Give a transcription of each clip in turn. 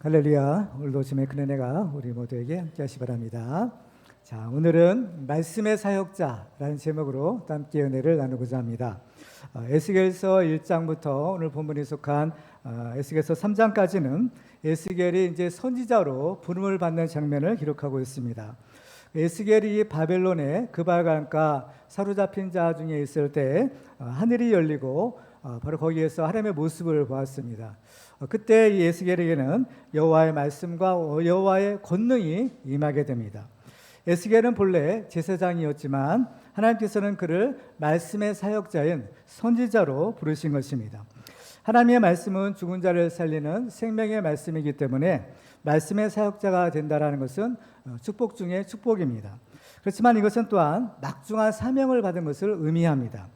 할렐루야. 오늘도 주님의 큰 은혜가 우리 모두에게 함께 하시 바랍니다. 자, 오늘은 말씀의 사역자라는 제목으로 함께 은혜를 나누고자 합니다. 에스겔서 1장부터 오늘 본문에 속한 에스겔서 3장까지는 에스겔이 이제 선지자로 부름을 받는 장면을 기록하고 있습니다. 에스겔이 바벨론의 그발강가 사로잡힌 자 중에 있을 때 하늘이 열리고 바로 거기에서 하나님의 모습을 보았습니다. 그때 이 에스겔에게는 여호와의 말씀과 여호와의 권능이 임하게 됩니다. 에스겔은 본래 제사장이었지만 하나님께서는 그를 말씀의 사역자인 선지자로 부르신 것입니다. 하나님의 말씀은 죽은 자를 살리는 생명의 말씀이기 때문에 말씀의 사역자가 된다는 것은 축복 중에 축복입니다. 그렇지만 이것은 또한 막중한 사명을 받은 것을 의미합니다.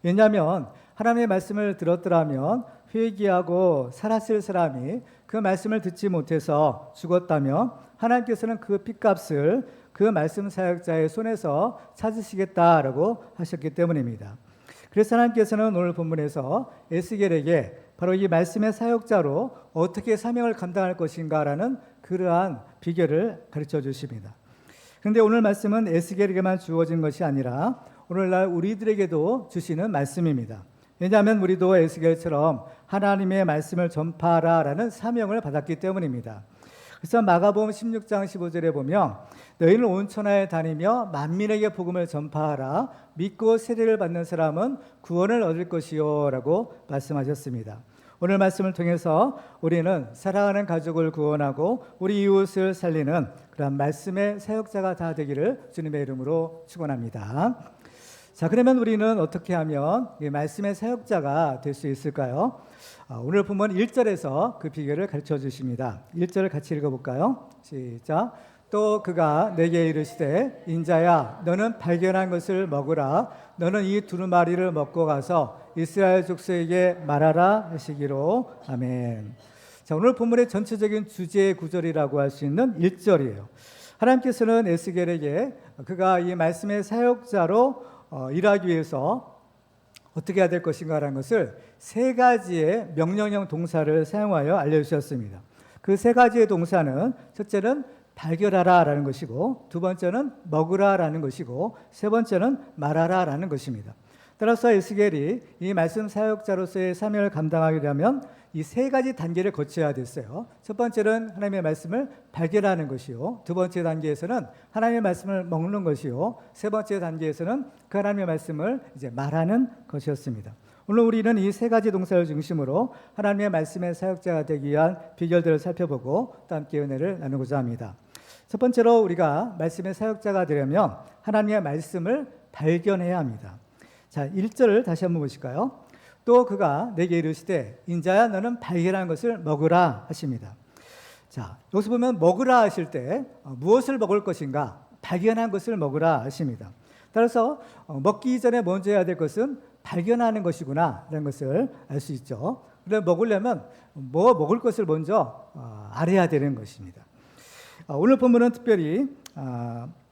왜냐하면 하나님의 말씀을 들었더라면 회개하고 살았을 사람이 그 말씀을 듣지 못해서 죽었다면 하나님께서는 그 핏값을 그 말씀 사역자의 손에서 찾으시겠다라고 하셨기 때문입니다. 그래서 하나님께서는 오늘 본문에서 에스겔에게 바로 이 말씀의 사역자로 어떻게 사명을 감당할 것인가라는 그러한 비결을 가르쳐 주십니다. 그런데 오늘 말씀은 에스겔에게만 주어진 것이 아니라 오늘날 우리들에게도 주시는 말씀입니다. 왜냐하면 우리도 에스겔처럼 하나님의 말씀을 전파하라라는 사명을 받았기 때문입니다. 그래서 마가복음 16장 15절에 보면 너희는 온 천하에 다니며 만민에게 복음을 전파하라. 믿고 세례를 받는 사람은 구원을 얻을 것이요 라고 말씀하셨습니다. 오늘 말씀을 통해서 우리는 사랑하는 가족을 구원하고 우리 이웃을 살리는 그런 말씀의 사역자가 다 되기를 주님의 이름으로 축원합니다. 자, 그러면 우리는 어떻게 하면 이 말씀의 사역자가 될 수 있을까요? 오늘 본문 1절에서 그 비결을 가르쳐 주십니다. 1절을 같이 읽어볼까요? 시작. 또 그가 내게 이르시되 인자야 너는 발견한 것을 먹으라. 너는 이 두루마리를 먹고 가서 이스라엘 족속에게 말하라 하시기로. 아멘. 자, 오늘 본문의 전체적인 주제의 구절이라고 할 수 있는 1절이에요. 하나님께서는 에스겔에게 그가 이 말씀의 사역자로 일하기 위해서 어떻게 해야 될 것인가라는 것을 세 가지의 명령형 동사를 사용하여 알려주셨습니다. 그 세 가지의 동사는 첫째는 발견하라라는 것이고, 두 번째는 먹으라라는 것이고, 세 번째는 말하라라는 것입니다. 따라서 에스겔이 이 말씀 사역자로서의 사명을 감당하게 되면 이 세 가지 단계를 거쳐야 됐어요. 첫 번째는 하나님의 말씀을 발견하는 것이요, 두 번째 단계에서는 하나님의 말씀을 먹는 것이요, 세 번째 단계에서는 그 하나님의 말씀을 이제 말하는 것이었습니다. 오늘 우리는 이 세 가지 동사를 중심으로 하나님의 말씀의 사역자가 되기 위한 비결들을 살펴보고 또 함께 은혜를 나누고자 합니다. 첫 번째로 우리가 말씀의 사역자가 되려면 하나님의 말씀을 발견해야 합니다. 자, 1절을 다시 한번 보실까요? 또 그가 내게 이르시되 인자야 너는 발견한 것을 먹으라 하십니다. 자, 여기서 보면 먹으라 하실 때 무엇을 먹을 것인가? 발견한 것을 먹으라 하십니다. 따라서 먹기 전에 먼저 해야 될 것은 발견하는 것이구나 라는 것을 알 수 있죠. 그런데 먹으려면 뭐 먹을 것을 먼저 알아야 되는 것입니다. 오늘 본문은 특별히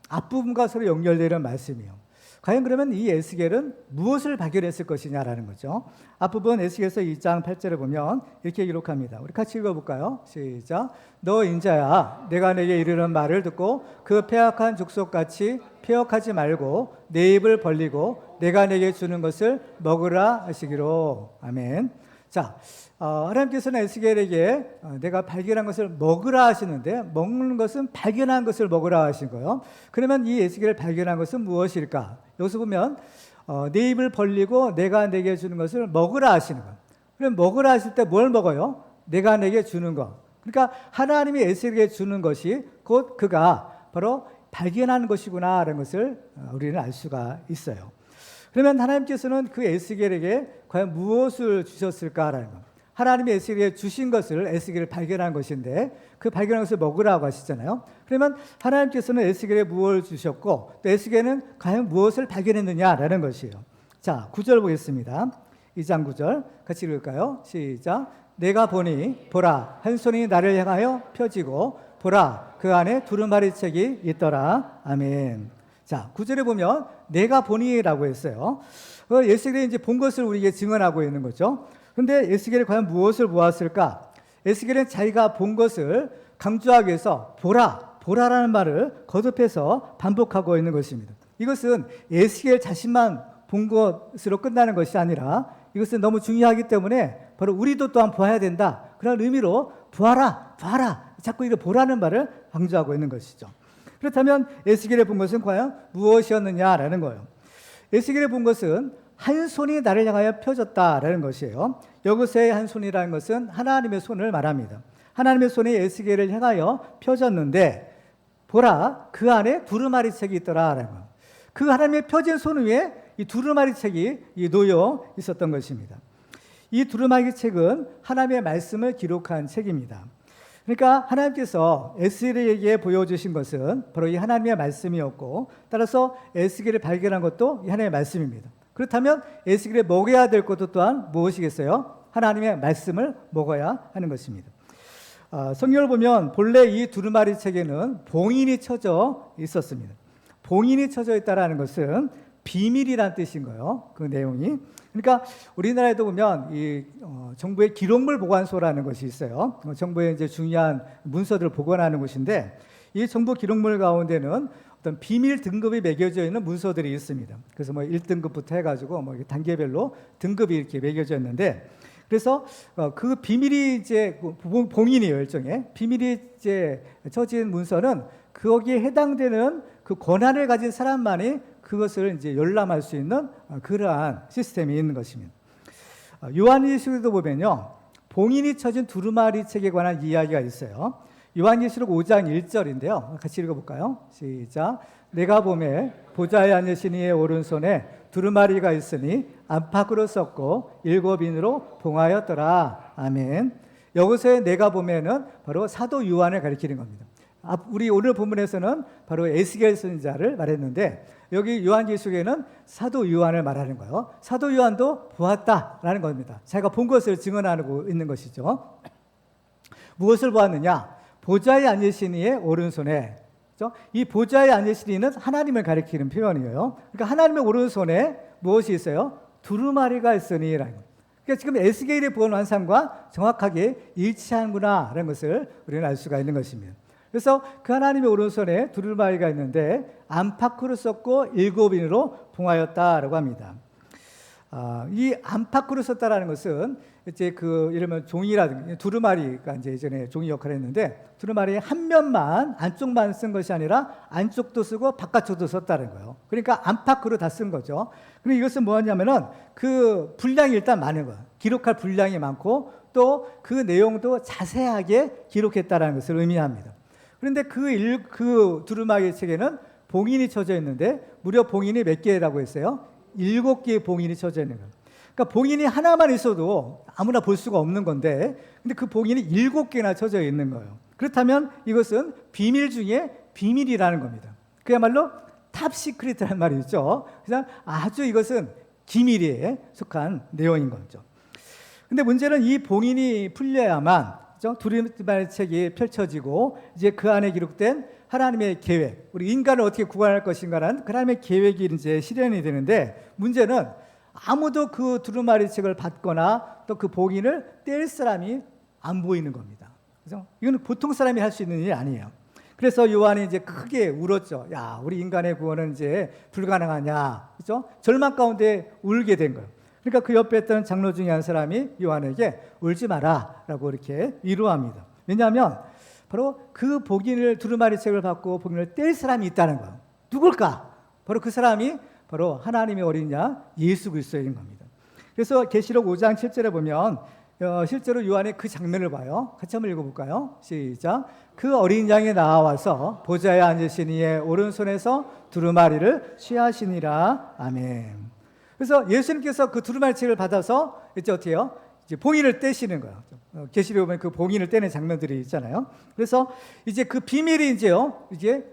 앞부분과 서로 연결되는 말씀이에요. 과연 그러면 이 에스겔은 무엇을 발견했을 것이냐라는 거죠. 앞부분 에스겔서 2장 8절에 보면 이렇게 기록합니다. 우리 같이 읽어볼까요? 시작. 너 인자야 내가 내게 이르는 말을 듣고 그 패역한 족속같이 패역하지 말고 내 입을 벌리고 내가 내게 주는 것을 먹으라 하시기로. 아멘. 자, 하나님께서는 에스겔에게 내가 발견한 것을 먹으라 하시는데 먹는 것은 발견한 것을 먹으라 하신 거예요. 그러면 이 에스겔을 발견한 것은 무엇일까? 여기서 보면 내 입을 벌리고 내가 내게 주는 것을 먹으라 하시는 거예요. 그럼 먹으라 하실 때 뭘 먹어요? 내가 내게 주는 거. 그러니까 하나님이 에스겔에게 주는 것이 곧 그가 바로 발견한 것이구나라는 것을 우리는 알 수가 있어요. 그러면 하나님께서는 그 에스겔에게 과연 무엇을 주셨을까라는 것. 하나님이 에스겔에게 주신 것을 에스겔을 발견한 것인데 그 발견한 것을 먹으라고 하시잖아요. 그러면 하나님께서는 에스겔에 무엇을 주셨고 또 에스겔은 과연 무엇을 발견했느냐라는 것이에요. 자, 9절 보겠습니다. 2장 9절 같이 읽을까요? 시작. 내가 보니 보라 한 손이 나를 향하여 펴지고 보라 그 안에 두루마리 책이 있더라. 아멘. 자, 9절에 보면 내가 보니라고 했어요. 에스겔이 이제 본 것을 우리에게 증언하고 있는 거죠. 그런데 에스겔이 과연 무엇을 보았을까? 에스겔은 자기가 본 것을 강조하기 위해서 보라라는 말을 거듭해서 반복하고 있는 것입니다. 이것은 에스겔 자신만 본 것으로 끝나는 것이 아니라 이것은 너무 중요하기 때문에 바로 우리도 또한 보아야 된다. 그런 의미로 보아라. 자꾸 이렇게 보라는 말을 강조하고 있는 것이죠. 그렇다면 에스겔이 본 것은 과연 무엇이었느냐라는 거예요. 에스겔이 본 것은 한 손이 나를 향하여 펴졌다라는 것이에요. 여기서의 한 손이라는 것은 하나님의 손을 말합니다. 하나님의 손이 에스겔을 향하여 펴졌는데 보라, 그 안에 두루마리 책이 있더라라는 거예요. 그 하나님의 펴진 손 위에 이 두루마리 책이 놓여 있었던 것입니다. 이 두루마리 책은 하나님의 말씀을 기록한 책입니다. 그러니까 하나님께서 에스겔에게 보여주신 것은 바로 이 하나님의 말씀이었고, 따라서 에스겔을 발견한 것도 이 하나님의 말씀입니다. 그렇다면 에스겔이 먹어야 될 것도 또한 무엇이겠어요? 하나님의 말씀을 먹어야 하는 것입니다. 성경을 보면 본래 이 두루마리 책에는 봉인이 쳐져 있었습니다. 봉인이 쳐져 있다는 것은 비밀이란 뜻인 거예요. 그 내용이. 그러니까 우리나라에도 보면 이 정부의 기록물 보관소라는 것이 있어요. 정부의 이제 중요한 문서들을 보관하는 곳인데, 이 정부 기록물 가운데는 어떤 비밀 등급이 매겨져 있는 문서들이 있습니다. 그래서 뭐 1등급부터 해가지고 뭐 단계별로 등급이 이렇게 매겨져 있는데, 그래서 그 비밀이 이제 봉인이에요, 일종의 비밀이 이제 쳐진 문서는 거기에 해당되는 그 권한을 가진 사람만이 그것을 이제 열람할 수 있는 그러한 시스템이 있는 것입니다. 요한계시록에도 보면요, 봉인이 쳐진 두루마리 책에 관한 이야기가 있어요. 요한계시록 5장 1절인데요. 같이 읽어볼까요? 시작. 내가 보매 보좌에 앉으신 이의 오른손에 두루마리가 있으니 안팎으로 썩고 7인으로 봉하였더라. 아멘. 여기서의 내가 보매는 바로 사도 요한을 가리키는 겁니다. 우리 오늘 본문에서는 바로 에스겔 선지자를 말했는데, 여기 요한계시록에는 사도 요한을 말하는 거예요. 사도 요한도 보았다라는 겁니다. 자기가 본 것을 증언하고 있는 것이죠. 무엇을 보았느냐? 보좌에 앉으신 이의 오른손에, 그렇죠? 이 보좌에 앉으신 이는 하나님을 가리키는 표현이에요. 그러니까 하나님의 오른손에 무엇이 있어요? 두루마리가 있으니라는 거예요. 그러니까 지금 에스겔이 본 환상과 정확하게 일치하는구나라는 것을 우리는 알 수가 있는 것입니다. 그래서 그 하나님의 오른손에 두루마리가 있는데 안팎으로 썩고 7인으로 봉하였다라고 합니다. 이 안팎으로 썼다라는 것은 이제 그 이러면 종이라든지 두루마리가 이제 예전에 종이 역할을 했는데, 두루마리의 한 면만 안쪽만 쓴 것이 아니라 안쪽도 쓰고 바깥쪽도 썼다는 거예요. 그러니까 안팎으로 다 쓴 거죠. 그리고 이것은 뭐냐면은 그 분량이 일단 많은 거예요. 기록할 분량이 많고 또 그 내용도 자세하게 기록했다라는 것을 의미합니다. 그런데 그 두루마리 책에는 봉인이 쳐져 있는데 무려 봉인이 몇 개라고 했어요? 7개의 봉인이 쳐져 있는 거예요. 그러니까 봉인이 하나만 있어도 아무나 볼 수가 없는 건데, 근데 그 봉인이 7개나 쳐져 있는 거예요. 그렇다면 이것은 비밀 중에 비밀이라는 겁니다. 그야말로 탑 시크릿이라는 말이 있죠. 그냥 아주 이것은 기밀에 속한 내용인 거죠. 근데 문제는 이 봉인이 풀려야만 두루마리 책이 펼쳐지고 이제 그 안에 기록된 하나님의 계획, 우리 인간을 어떻게 구원할 것인가라는 그 하나님의 계획이 이제 실현이 되는데, 문제는 아무도 그 두루마리 책을 받거나 또 그 봉인을 뗄 사람이 안 보이는 겁니다. 그래서 이건 보통 사람이 할 수 있는 일이 아니에요. 그래서 요한이 이제 크게 울었죠. 야, 우리 인간의 구원은 이제 불가능하냐, 그렇죠? 절망 가운데 울게 된 거예요. 그러니까 그 옆에 있던 장로 중에 한 사람이 요한에게 울지 마라라고 이렇게 위로합니다. 왜냐하면 바로 그 두루마리 책을 받고 봉인을 뗄 사람이 있다는 거예요. 누굴까? 바로 그 사람이 바로 하나님의 어린 양 예수 그리스도인 겁니다. 그래서 계시록 5장 7절에 보면 실제로 요한이 그 장면을 봐요. 같이 한번 읽어볼까요? 시작. 그 어린 양이 나와서 보좌에 앉으신 이의 오른손에서 두루마리를 취하시니라. 아멘. 그래서 예수님께서 그 두루마리 책을 받아서 이제 어떻게 해요? 이제 봉인을 떼시는 거예요. 계시록에 보면 그 봉인을 떼는 장면들이 있잖아요. 그래서 이제 그 비밀이 이제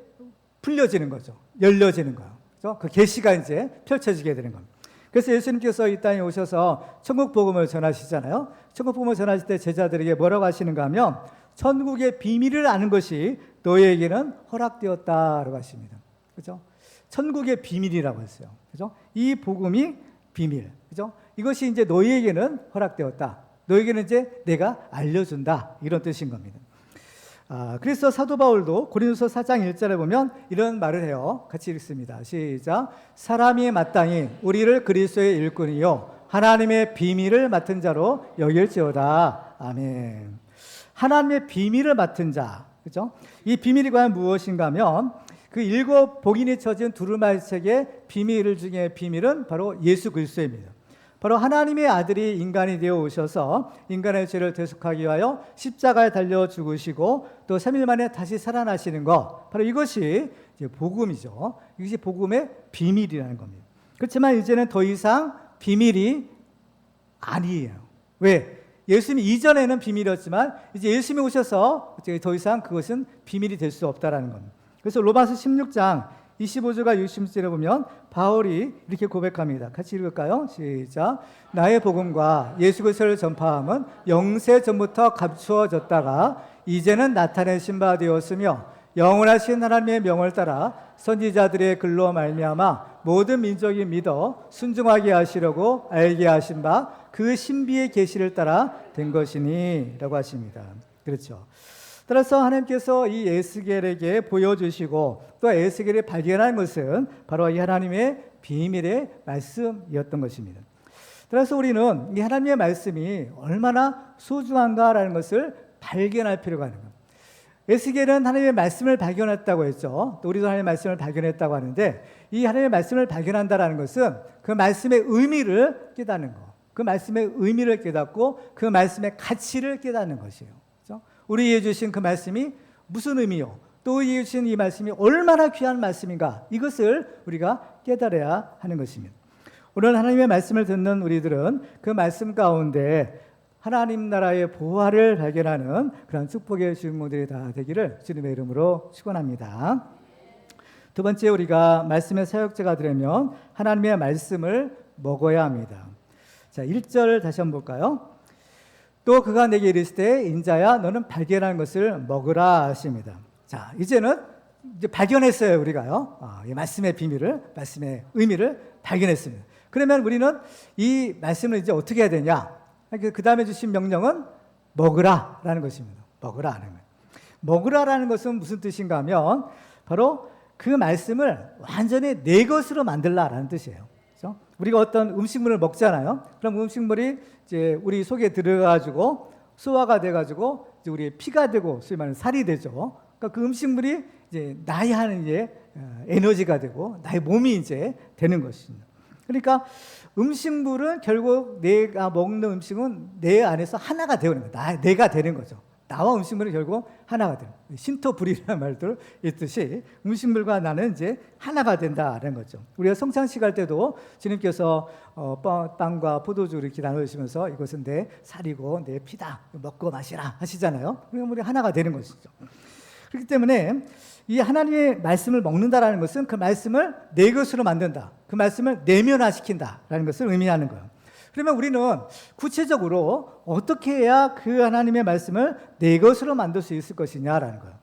풀려지는 거죠. 열려지는 거예요. 그래서 그 계시가 이제 펼쳐지게 되는 겁니다. 그래서 예수님께서 이 땅에 오셔서 천국 복음을 전하시잖아요. 천국 복음을 전하실 때 제자들에게 뭐라고 하시는가 하면, 천국의 비밀을 아는 것이 너희에게는 허락되었다라고 하십니다. 그렇죠? 천국의 비밀이라고 했어요. 그죠? 이 복음이 비밀. 그죠? 이것이 이제 너희에게는 허락되었다. 너에게는 이제 내가 알려준다. 이런 뜻인 겁니다. 그래서 사도 바울도 고린도서 4장 1절에 보면 이런 말을 해요. 같이 읽습니다. 시작. 사람이 마땅히 우리를 그리스도의 일꾼이요 하나님의 비밀을 맡은 자로 여길지어다. 아멘. 하나님의 비밀을 맡은 자, 그렇죠? 이 비밀이 과연 무엇인가 하면 그 7 복인이 쳐진 두루마리 책의 비밀 중에 비밀은 바로 예수 그리스도입니다. 바로 하나님의 아들이 인간이 되어 오셔서 인간의 죄를 대속하기 위하여 십자가에 달려 죽으시고 또 3일 만에 다시 살아나시는 것, 바로 이것이 이제 복음이죠. 이것이 복음의 비밀이라는 겁니다. 그렇지만 이제는 더 이상 비밀이 아니에요. 왜? 예수님 이전에는 비밀이었지만 이제 예수님이 오셔서 더 이상 그것은 비밀이 될 수 없다라는 겁니다. 그래서 로마서 16장 25절과 60절에 보면 바울이 이렇게 고백합니다. 같이 읽을까요? 시작. 나의 복음과 예수 그리스도를 전파함은 영세 전부터 감추어졌다가 이제는 나타내신 바 되었으며 영원하신 하나님의 명을 따라 선지자들의 글로 말미암아 모든 민족이 믿어 순종하게 하시려고 알게 하신 바 그 신비의 계시를 따라 된 것이니 라고 하십니다. 그렇죠. 따라서 하나님께서 이 에스겔에게 보여주시고 또 에스겔이 발견한 것은 바로 이 하나님의 비밀의 말씀이었던 것입니다. 따라서 우리는 이 하나님의 말씀이 얼마나 소중한가라는 것을 발견할 필요가 있는 겁니다. 에스겔은 하나님의 말씀을 발견했다고 했죠. 또 우리도 하나님의 말씀을 발견했다고 하는데 이 하나님의 말씀을 발견한다는 것은 그 말씀의 의미를 깨닫는 것, 그 말씀의 의미를 깨닫고 그 말씀의 가치를 깨닫는 것이에요. 그렇죠? 우리에게 주신 그 말씀이 무슨 의미요? 또 우리에게 주신 이 말씀이 얼마나 귀한 말씀인가? 이것을 우리가 깨달아야 하는 것입니다. 오늘 하나님의 말씀을 듣는 우리들은 그 말씀 가운데 하나님 나라의 보화를 발견하는 그런 축복의 주인공들이 다 되기를 주님의 이름으로 축원합니다. 두 번째, 우리가 말씀의 사역자가 되려면 하나님의 말씀을 먹어야 합니다. 자, 1절 다시 한번 볼까요? 또 그가 내게 이르시되 인자야 너는 발견한 것을 먹으라 하십니다. 자, 이제는 이제 발견했어요. 우리가요. 이 말씀의 비밀을, 말씀의 의미를 발견했습니다. 그러면 우리는 이 말씀을 이제 어떻게 해야 되냐? 그 다음에 주신 명령은 먹으라라는 것입니다. 먹으라는 거예요. 먹으라라는 것은 무슨 뜻인가 하면 바로 그 말씀을 완전히 내 것으로 만들라라는 뜻이에요. 그렇죠? 우리가 어떤 음식물을 먹잖아요. 그럼 음식물이 이제 우리 속에 들어가지고 소화가 돼가지고 이제 우리의 피가 되고 소위 말하는 살이 되죠. 그러니까 그 음식물이 이제 나의 하는 이제 에너지가 되고 나의 몸이 이제 되는 것입니다. 그러니까 음식물은 결국 내가 먹는 음식은 내 안에서 하나가 되는 거예요. 내가 되는 거죠. 나와 음식물은 결국 하나가 되는 거예요. 신토불이라는 말도 있듯이 음식물과 나는 이제 하나가 된다는 거죠. 우리가 성찬식 할 때도 주님께서 빵과 포도주를 이렇게 나누시면서 이것은 내 살이고 내 피다. 먹고 마시라 하시잖아요. 그러면 우리 하나가 되는 것이죠. 그렇기 때문에 이 하나님의 말씀을 먹는다라는 것은 그 말씀을 내 것으로 만든다. 그 말씀을 내면화시킨다라는 것을 의미하는 거예요. 그러면 우리는 구체적으로 어떻게 해야 그 하나님의 말씀을 내 것으로 만들 수 있을 것이냐라는 거예요.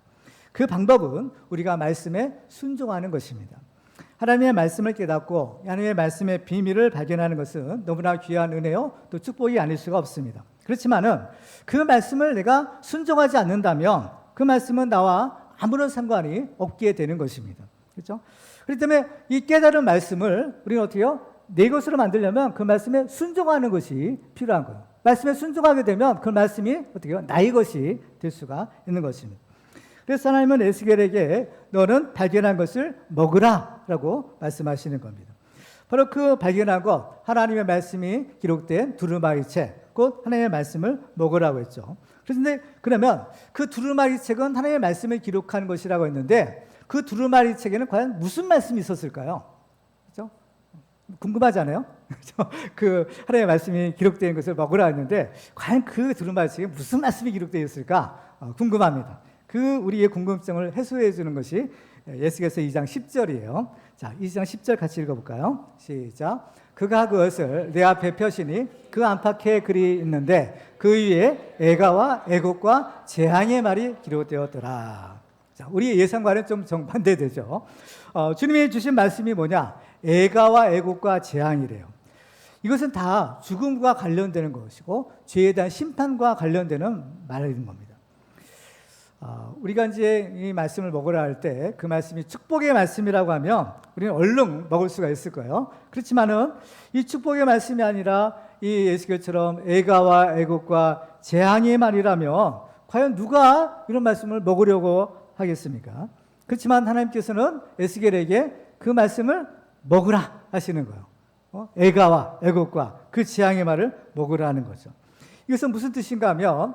그 방법은 우리가 말씀에 순종하는 것입니다. 하나님의 말씀을 깨닫고 하나님의 말씀의 비밀을 발견하는 것은 너무나 귀한 은혜요, 또 축복이 아닐 수가 없습니다. 그렇지만은 그 말씀을 내가 순종하지 않는다면 그 말씀은 나와 아무런 상관이 없게 되는 것입니다. 그렇죠? 그렇기 때문에 이 깨달은 말씀을 우리는 어떻게 해요? 내 것으로 만들려면 그 말씀에 순종하는 것이 필요한 거예요. 말씀에 순종하게 되면 그 말씀이 어떻게 해요? 나의 것이 될 수가 있는 것입니다. 그래서 하나님은 에스겔에게 너는 발견한 것을 먹으라 라고 말씀하시는 겁니다. 바로 그 발견한 것, 하나님의 말씀이 기록된 두루마리 책, 곧 하나님의 말씀을 먹으라고 했죠. 그런데 그러면 그 두루마리 책은 하나님의 말씀을 기록한 것이라고 했는데 그 두루마리 책에는 과연 무슨 말씀이 있었을까요? 그렇죠? 궁금하잖아요. 그 하나님의 말씀이 기록된 것을 먹으라 했는데 과연 그 두루마리 책에 무슨 말씀이 기록되어 있을까 궁금합니다. 그 우리의 궁금증을 해소해 주는 것이 에스겔서 2장 10절이에요. 자, 2장 10절 같이 읽어볼까요? 시작. 그가 그것을 내 앞에 펴시니 그 안팎에 글이 있는데 그 위에 애가와 애곡과 재앙의 말이 기록되었더라. 자, 우리의 예상과는 좀 정반대되죠. 주님이 주신 말씀이 뭐냐? 애가와 애곡과 재앙이래요. 이것은 다 죽음과 관련되는 것이고 죄에 대한 심판과 관련되는 말인 겁니다. 우리가 이제 이 말씀을 먹으라 할 때 그 말씀이 축복의 말씀이라고 하면 우리는 얼른 먹을 수가 있을 거예요. 그렇지만은 이 축복의 말씀이 아니라 이 에스겔처럼 애가와 애곡과 재앙의 말이라면 과연 누가 이런 말씀을 먹으려고 하겠습니까? 그렇지만 하나님께서는 에스겔에게 그 말씀을 먹으라 하시는 거예요. 애가와 애곡과 그 재앙의 말을 먹으라 하는 거죠. 이것은 무슨 뜻인가 하면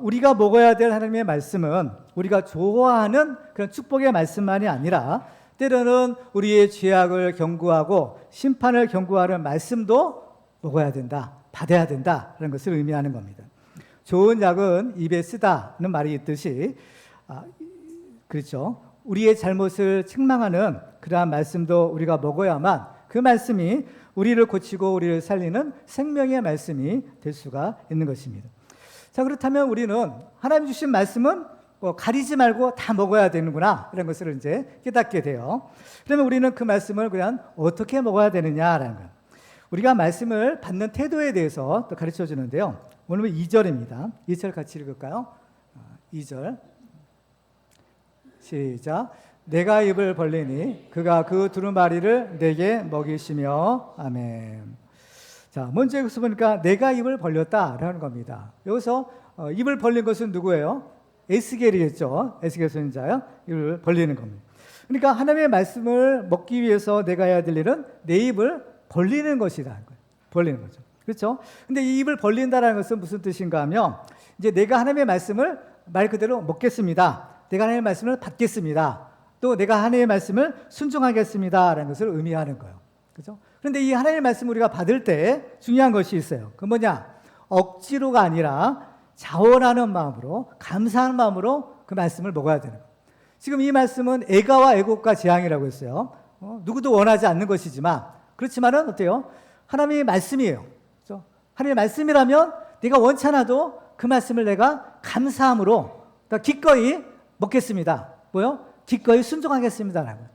우리가 먹어야 될 하나님의 말씀은 우리가 좋아하는 그런 축복의 말씀만이 아니라 때로는 우리의 죄악을 경고하고 심판을 경고하는 말씀도 먹어야 된다, 받아야 된다라는 것을 의미하는 겁니다. 좋은 약은 입에 쓰다는 말이 있듯이 그렇죠. 우리의 잘못을 책망하는 그러한 말씀도 우리가 먹어야만 그 말씀이 우리를 고치고 우리를 살리는 생명의 말씀이 될 수가 있는 것입니다. 자, 그렇다면 우리는 하나님 주신 말씀은 가리지 말고 다 먹어야 되는구나 이런 것을 이제 깨닫게 돼요. 그러면 우리는 그 말씀을 그냥 어떻게 먹어야 되느냐라는 것. 우리가 말씀을 받는 태도에 대해서 또 가르쳐 주는데요. 오늘 2절입니다. 2절 같이 읽을까요? 2절 시작. 내가 입을 벌리니 그가 그 두루마리를 내게 먹이시며 아멘. 자, 먼저 여기서 보니까 내가 입을 벌렸다라는 겁니다. 여기서 입을 벌린 것은 누구예요? 에스겔이겠죠. 에스겔 선지자요. 입을 벌리는 겁니다. 그러니까 하나님의 말씀을 먹기 위해서 내가 해야 될 일은 내 입을 벌리는 것이라는 거예요. 벌리는 거죠. 그렇죠? 근데 이 입을 벌린다라는 것은 무슨 뜻인가 하면 이제 내가 하나님의 말씀을 말 그대로 먹겠습니다. 내가 하나님의 말씀을 받겠습니다. 또 내가 하나님의 말씀을 순종하겠습니다라는 것을 의미하는 거예요. 그렇죠? 그런데 이 하나님의 말씀을 우리가 받을 때 중요한 것이 있어요. 그 뭐냐? 억지로가 아니라 자원하는 마음으로, 감사하는 마음으로 그 말씀을 먹어야 되는 거예요. 지금 이 말씀은 애가와 애곡과 재앙이라고 했어요. 누구도 원하지 않는 것이지만 그렇지만은 어때요? 하나님의 말씀이에요. 그렇죠? 하나님의 말씀이라면 내가 원치 않아도 그 말씀을 내가 감사함으로 그러니까 기꺼이 먹겠습니다. 뭐요? 기꺼이 순종하겠습니다라고.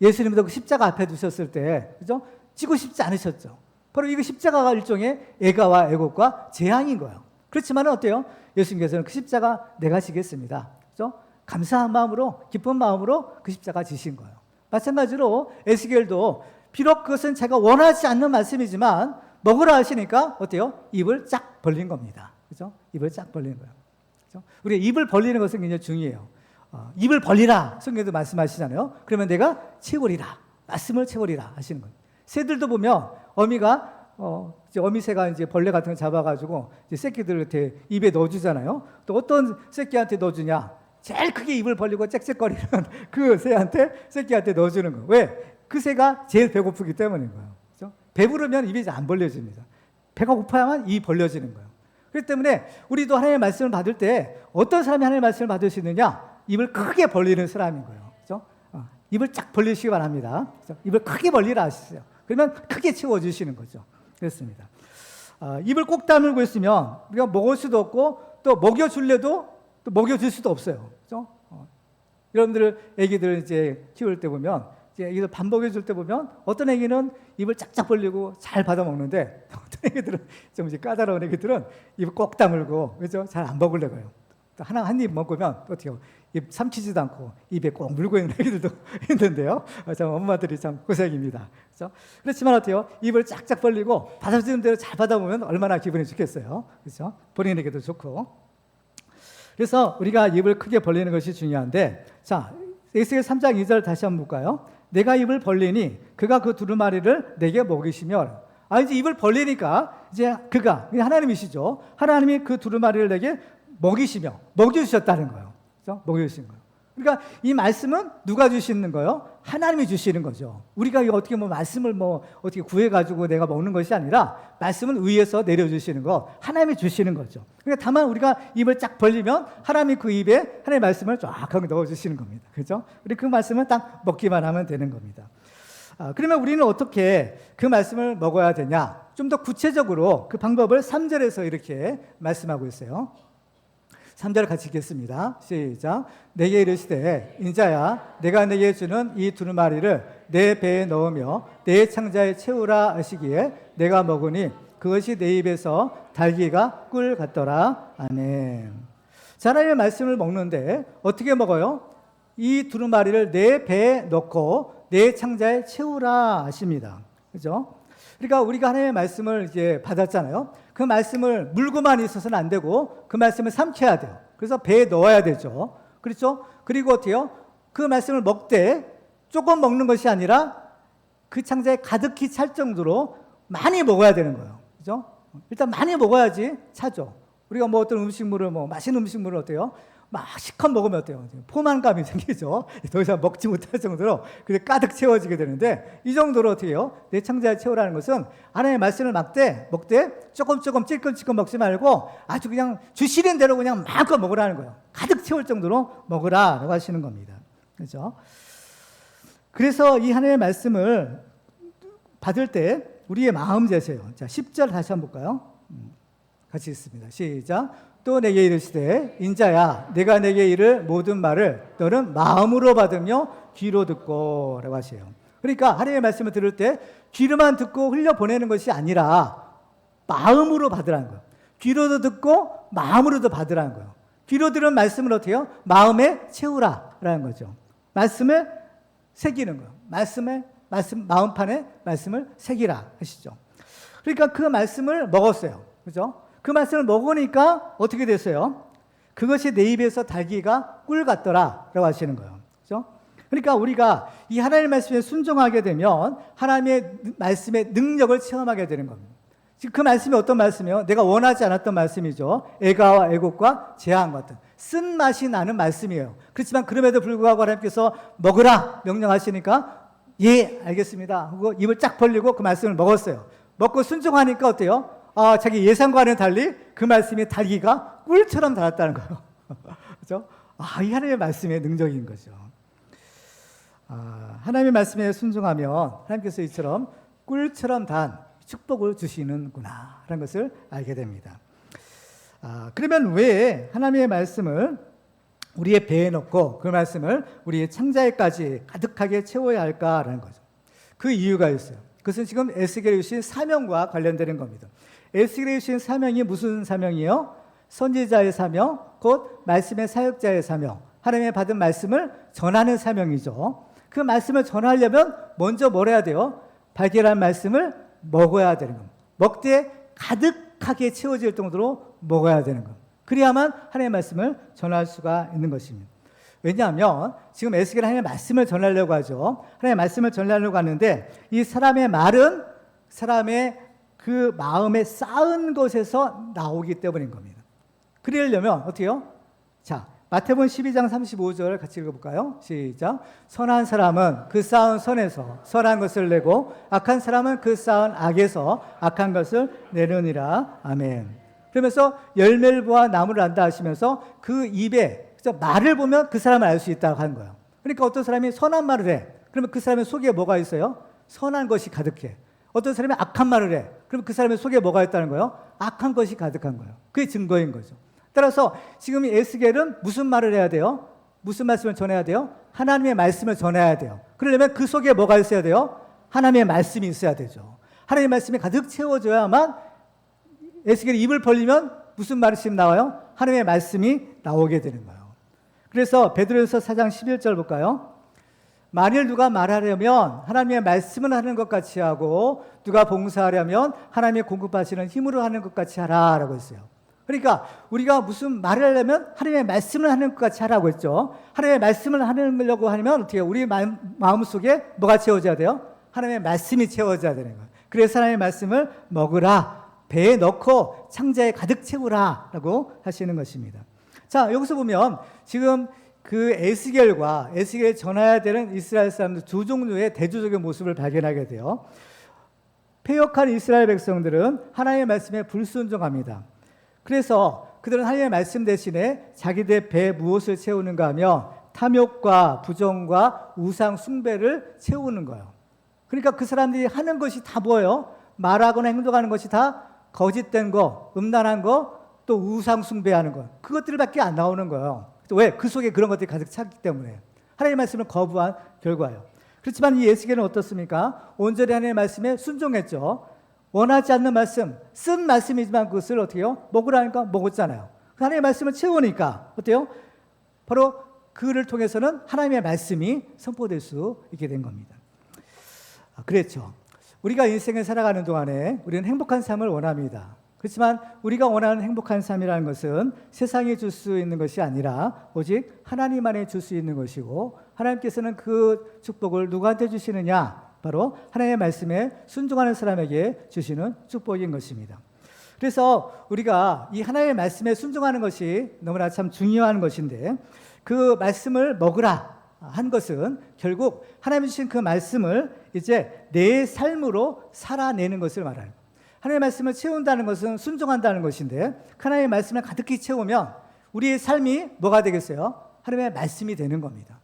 예수님도 그 십자가 앞에 두셨을 때, 그죠? 지고 싶지 않으셨죠. 바로 이거 십자가가 일종의 애가와 애곡과 재앙인 거예요. 그렇지만 어때요? 예수님께서는 그 십자가 내가 지겠습니다. 그죠? 감사한 마음으로, 기쁜 마음으로 그 십자가 지신 거예요. 마찬가지로 에스겔도 비록 그것은 제가 원하지 않는 말씀이지만 먹으라 하시니까 어때요? 입을 쫙 벌린 겁니다. 그죠? 입을 쫙 벌리는 거예요. 그죠? 우리 입을 벌리는 것은 굉장히 중요해요. 입을 벌리라 성경에도 말씀하시잖아요. 그러면 내가 채우리라, 말씀을 채우리라 하시는 거예요. 새들도 보면 어미가 이제 어미새가 이제 벌레 같은 거 잡아가지고 이제 새끼들한테 입에 넣어주잖아요. 또 어떤 새끼한테 넣어주냐? 제일 크게 입을 벌리고 짹짹거리는 그 새끼한테 넣어주는 거예요. 왜? 그 새가 제일 배고프기 때문인 거예요. 그렇죠? 배부르면 입이 안 벌려집니다. 배가 고파야만 입이 벌려지는 거예요. 그렇기 때문에 우리도 하나님의 말씀을 받을 때 어떤 사람이 하나님의 말씀을 받을 수 있느냐? 입을 크게 벌리는 사람인 거예요. 그렇죠? 입을 쫙 벌리시기 바랍니다. 그렇죠? 입을 크게 벌리라 하시죠. 그러면 크게 채워주시는 거죠. 그렇습니다. 입을 꼭 다물고 있으면 우리가 먹을 수도 없고 또 먹여줄래도 또 먹여줄 수도 없어요. 그렇죠? 여러분들 애기들 이제 키울 때 보면 이제 애기들 밥 먹여줄 때 보면 어떤 애기는 입을 짝짝 벌리고 잘 받아 먹는데 어떤 애기들은 좀 이제 까다로운 애기들은 입을 꼭 다물고 그렇죠? 잘 안 먹으려고 해요. 하나 한 입 먹으면 어떻게 입 삼키지도 않고 입에 꼭 물고 있는 애기들도 있는데요. 참 엄마들이 참 고생입니다. 그렇죠? 그렇지만 어때요? 입을 짝짝 벌리고 받아주는 대로 잘 받아보면 얼마나 기분이 좋겠어요. 그렇죠? 본인에게도 좋고. 그래서 우리가 입을 크게 벌리는 것이 중요한데, 자, 에스겔 3장 2절 다시 한번 볼까요? 내가 입을 벌리니 그가 그 두루마리를 내게 먹이시며. 이제 입을 벌리니까 이제 그가 하나님이시죠. 하나님이 그 두루마리를 내게 먹이시며 먹여주셨다는 거예요. 그렇죠? 먹여주신 거예요. 그러니까 이 말씀은 누가 주시는 거예요? 하나님이 주시는 거죠. 우리가 어떻게 말씀을 어떻게 구해가지고 내가 먹는 것이 아니라 말씀은 위에서 내려주시는 거, 하나님이 주시는 거죠. 그러니까 다만 우리가 입을 쫙 벌리면 하나님이 그 입에 하나님의 말씀을 쫙 넣어주시는 겁니다. 그렇죠? 우리 그 말씀을 딱 먹기만 하면 되는 겁니다. 그러면 우리는 어떻게 그 말씀을 먹어야 되냐? 좀 더 구체적으로 그 방법을 3절에서 이렇게 말씀하고 있어요. 3절 같이 읽겠습니다. 시작. 내게 이르시되 인자야 내가 내게 주는 이 두루마리를 내 배에 넣으며 내 창자에 채우라 하시기에 내가 먹으니 그것이 내 입에서 달기가 꿀 같더라. 아멘. 자, 하나님의 말씀을 먹는데 어떻게 먹어요? 이 두루마리를 내 배에 넣고 내 창자에 채우라 하십니다. 그죠? 그러니까 우리가 하나님의 말씀을 이제 받았잖아요. 그 말씀을 물고만 있어서는 안 되고 그 말씀을 삼켜야 돼요. 그래서 배에 넣어야 되죠. 그렇죠? 그리고 어때요? 그 말씀을 먹되 조금 먹는 것이 아니라 그 창자에 가득히 찰 정도로 많이 먹어야 되는 거예요. 그죠? 일단 많이 먹어야지 차죠. 우리가 뭐 어떤 음식물을 맛있는 음식물을 어때요? 막 실컷 먹으면 어때요? 포만감이 생기죠. 더 이상 먹지 못할 정도로 그게 가득 채워지게 되는데 이 정도로 어떻게 해요? 내 창자에 채우라는 것은 하나님의 말씀을 먹되 조금 찔끔찔끔 먹지 말고 아주 그냥 주시는 대로 그냥 마음껏 먹으라는 거예요. 가득 채울 정도로 먹으라라고 하시는 겁니다. 그렇죠? 그래서 이 하나님의 말씀을 받을 때 우리의 마음 제세요. 자, 10절 다시 한번 볼까요? 같이 읽습니다. 시작. 또 내게 이르시되 인자야 내가 내게 이를 모든 말을 너는 마음으로 받으며 귀로 듣고 라고 하세요. 그러니까 하나님의 말씀을 들을 때 귀로만 듣고 흘려보내는 것이 아니라 마음으로 받으라는 거예요. 귀로도 듣고 마음으로도 받으라는 거예요. 귀로 들은 말씀을 어떻게 해요? 마음에 채우라라는 거죠. 말씀을 새기는 거예요. 마음판에 말씀을 새기라 하시죠. 그러니까 그 말씀을 먹었어요. 그죠? 그 말씀을 먹으니까 어떻게 됐어요? 그것이 내 입에서 달기가 꿀 같더라 라고 하시는 거예요. 그죠? 그러니까 우리가 이 하나님의 말씀에 순종하게 되면 하나님의 말씀의 능력을 체험하게 되는 겁니다. 지금 그 말씀이 어떤 말씀이에요? 내가 원하지 않았던 말씀이죠. 애가와 애곡과 재앙 같은 쓴맛이 나는 말씀이에요. 그렇지만 그럼에도 불구하고 하나님께서 먹으라 명령하시니까 예 알겠습니다 하고 입을 쫙 벌리고 그 말씀을 먹었어요. 먹고 순종하니까 어때요? 자기 예상과는 달리 그 말씀이 달기가 꿀처럼 달았다는 거예요. 그렇죠? 이 하나님의 말씀의 능력인 거죠. 하나님의 말씀에 순종하면 하나님께서 이처럼 꿀처럼 단 축복을 주시는구나 라는 것을 알게 됩니다. 그러면 왜 하나님의 말씀을 우리의 배에 넣고 그 말씀을 우리의 창자에까지 가득하게 채워야 할까라는 거죠. 그 이유가 있어요. 그것은 지금 에스겔이 주신 사명과 관련되는 겁니다. 에스겔이 주신 사명이 무슨 사명이에요? 선지자의 사명, 곧 말씀의 사역자의 사명, 하나님의 받은 말씀을 전하는 사명이죠. 그 말씀을 전하려면 먼저 뭘 해야 돼요? 발견한 말씀을 먹어야 되는 겁니다. 먹되 가득하게 채워질 정도로 먹어야 되는 겁니다. 그래야만 하나님의 말씀을 전할 수가 있는 것입니다. 왜냐하면 지금 에스겔은 하나님의 말씀을 전하려고 하죠. 하나님의 말씀을 전하려고 하는데 이 사람의 말은 사람의 그 마음에 쌓은 것에서 나오기 때문인 겁니다. 그러려면 어떻게 해요? 자, 마태복음 12장 35절 같이 읽어볼까요? 시작. 선한 사람은 그 쌓은 선에서 선한 것을 내고 악한 사람은 그 쌓은 악에서 악한 것을 내느니라. 아멘. 그러면서 열매를 보아 나무를 안다 하시면서 그 입에 말을 보면 그 사람을 알 수 있다고 하는 거예요. 그러니까 어떤 사람이 선한 말을 해. 그러면 그 사람의 속에 뭐가 있어요? 선한 것이 가득해. 어떤 사람이 악한 말을 해. 그럼 그 사람의 속에 뭐가 있다는 거예요? 악한 것이 가득한 거예요. 그게 증거인 거죠. 따라서 지금 이 에스겔은 무슨 말을 해야 돼요? 무슨 말씀을 전해야 돼요? 하나님의 말씀을 전해야 돼요. 그러려면 그 속에 뭐가 있어야 돼요? 하나님의 말씀이 있어야 되죠. 하나님의 말씀이 가득 채워져야만 에스겔이 입을 벌리면 무슨 말씀이 나와요? 하나님의 말씀이 나오게 되는 거예요. 그래서 베드로전서 4장 11절 볼까요? 만일 누가 말하려면 하나님의 말씀을 하는 것 같이 하고 누가 봉사하려면 하나님의 공급하시는 힘으로 하는 것 같이 하라라고 했어요. 그러니까 우리가 무슨 말을 하려면 하나님의 말씀을 하는 것 같이 하라고 했죠. 하나님의 말씀을 하려고 하면 어떻게 해요? 우리 마음속에 뭐가 채워져야 돼요? 하나님의 말씀이 채워져야 되는 거예요. 그래서 하나님의 말씀을 먹으라, 배에 넣고 창자에 가득 채우라라고 하시는 것입니다. 자, 여기서 보면 지금 그 에스겔과 에스겔에 전해야 되는 이스라엘 사람들 두 종류의 대조적인 모습을 발견하게 돼요. 패역한 이스라엘 백성들은 하나님의 말씀에 불순종합니다. 그래서 그들은 하나님의 말씀 대신에 자기들 배에 무엇을 채우는가 하면 탐욕과 부정과 우상 숭배를 채우는 거예요. 그러니까 그 사람들이 하는 것이 다 뭐예요? 말하거나 행동하는 것이 다 거짓된 거, 음란한 거, 또 우상 숭배하는 것, 그것들밖에 안 나오는 거예요. 왜? 그 속에 그런 것들이 가득 찼기 때문에. 하나님의 말씀을 거부한 결과예요. 그렇지만 이 에스겔은 어떻습니까? 온전히 하나님의 말씀에 순종했죠. 원하지 않는 말씀, 쓴 말씀이지만 그것을 어떻게 해요? 먹으라니까 먹었잖아요. 하나님의 말씀을 채우니까 어때요? 바로 그를 통해서는 하나님의 말씀이 선포될 수 있게 된 겁니다. 그랬죠. 우리가 인생을 살아가는 동안에 우리는 행복한 삶을 원합니다. 그렇지만 우리가 원하는 행복한 삶이라는 것은 세상이 줄 수 있는 것이 아니라 오직 하나님만이 줄 수 있는 것이고, 하나님께서는 그 축복을 누구한테 주시느냐? 바로 하나님의 말씀에 순종하는 사람에게 주시는 축복인 것입니다. 그래서 우리가 이 하나님의 말씀에 순종하는 것이 너무나 참 중요한 것인데, 그 말씀을 먹으라 한 것은 결국 하나님 주신 그 말씀을 이제 내 삶으로 살아내는 것을 말하는 거예요. 하나님의 말씀을 채운다는 것은 순종한다는 것인데, 하나님의 말씀을 가득히 채우면 우리의 삶이 뭐가 되겠어요? 하나님의 말씀이 되는 겁니다.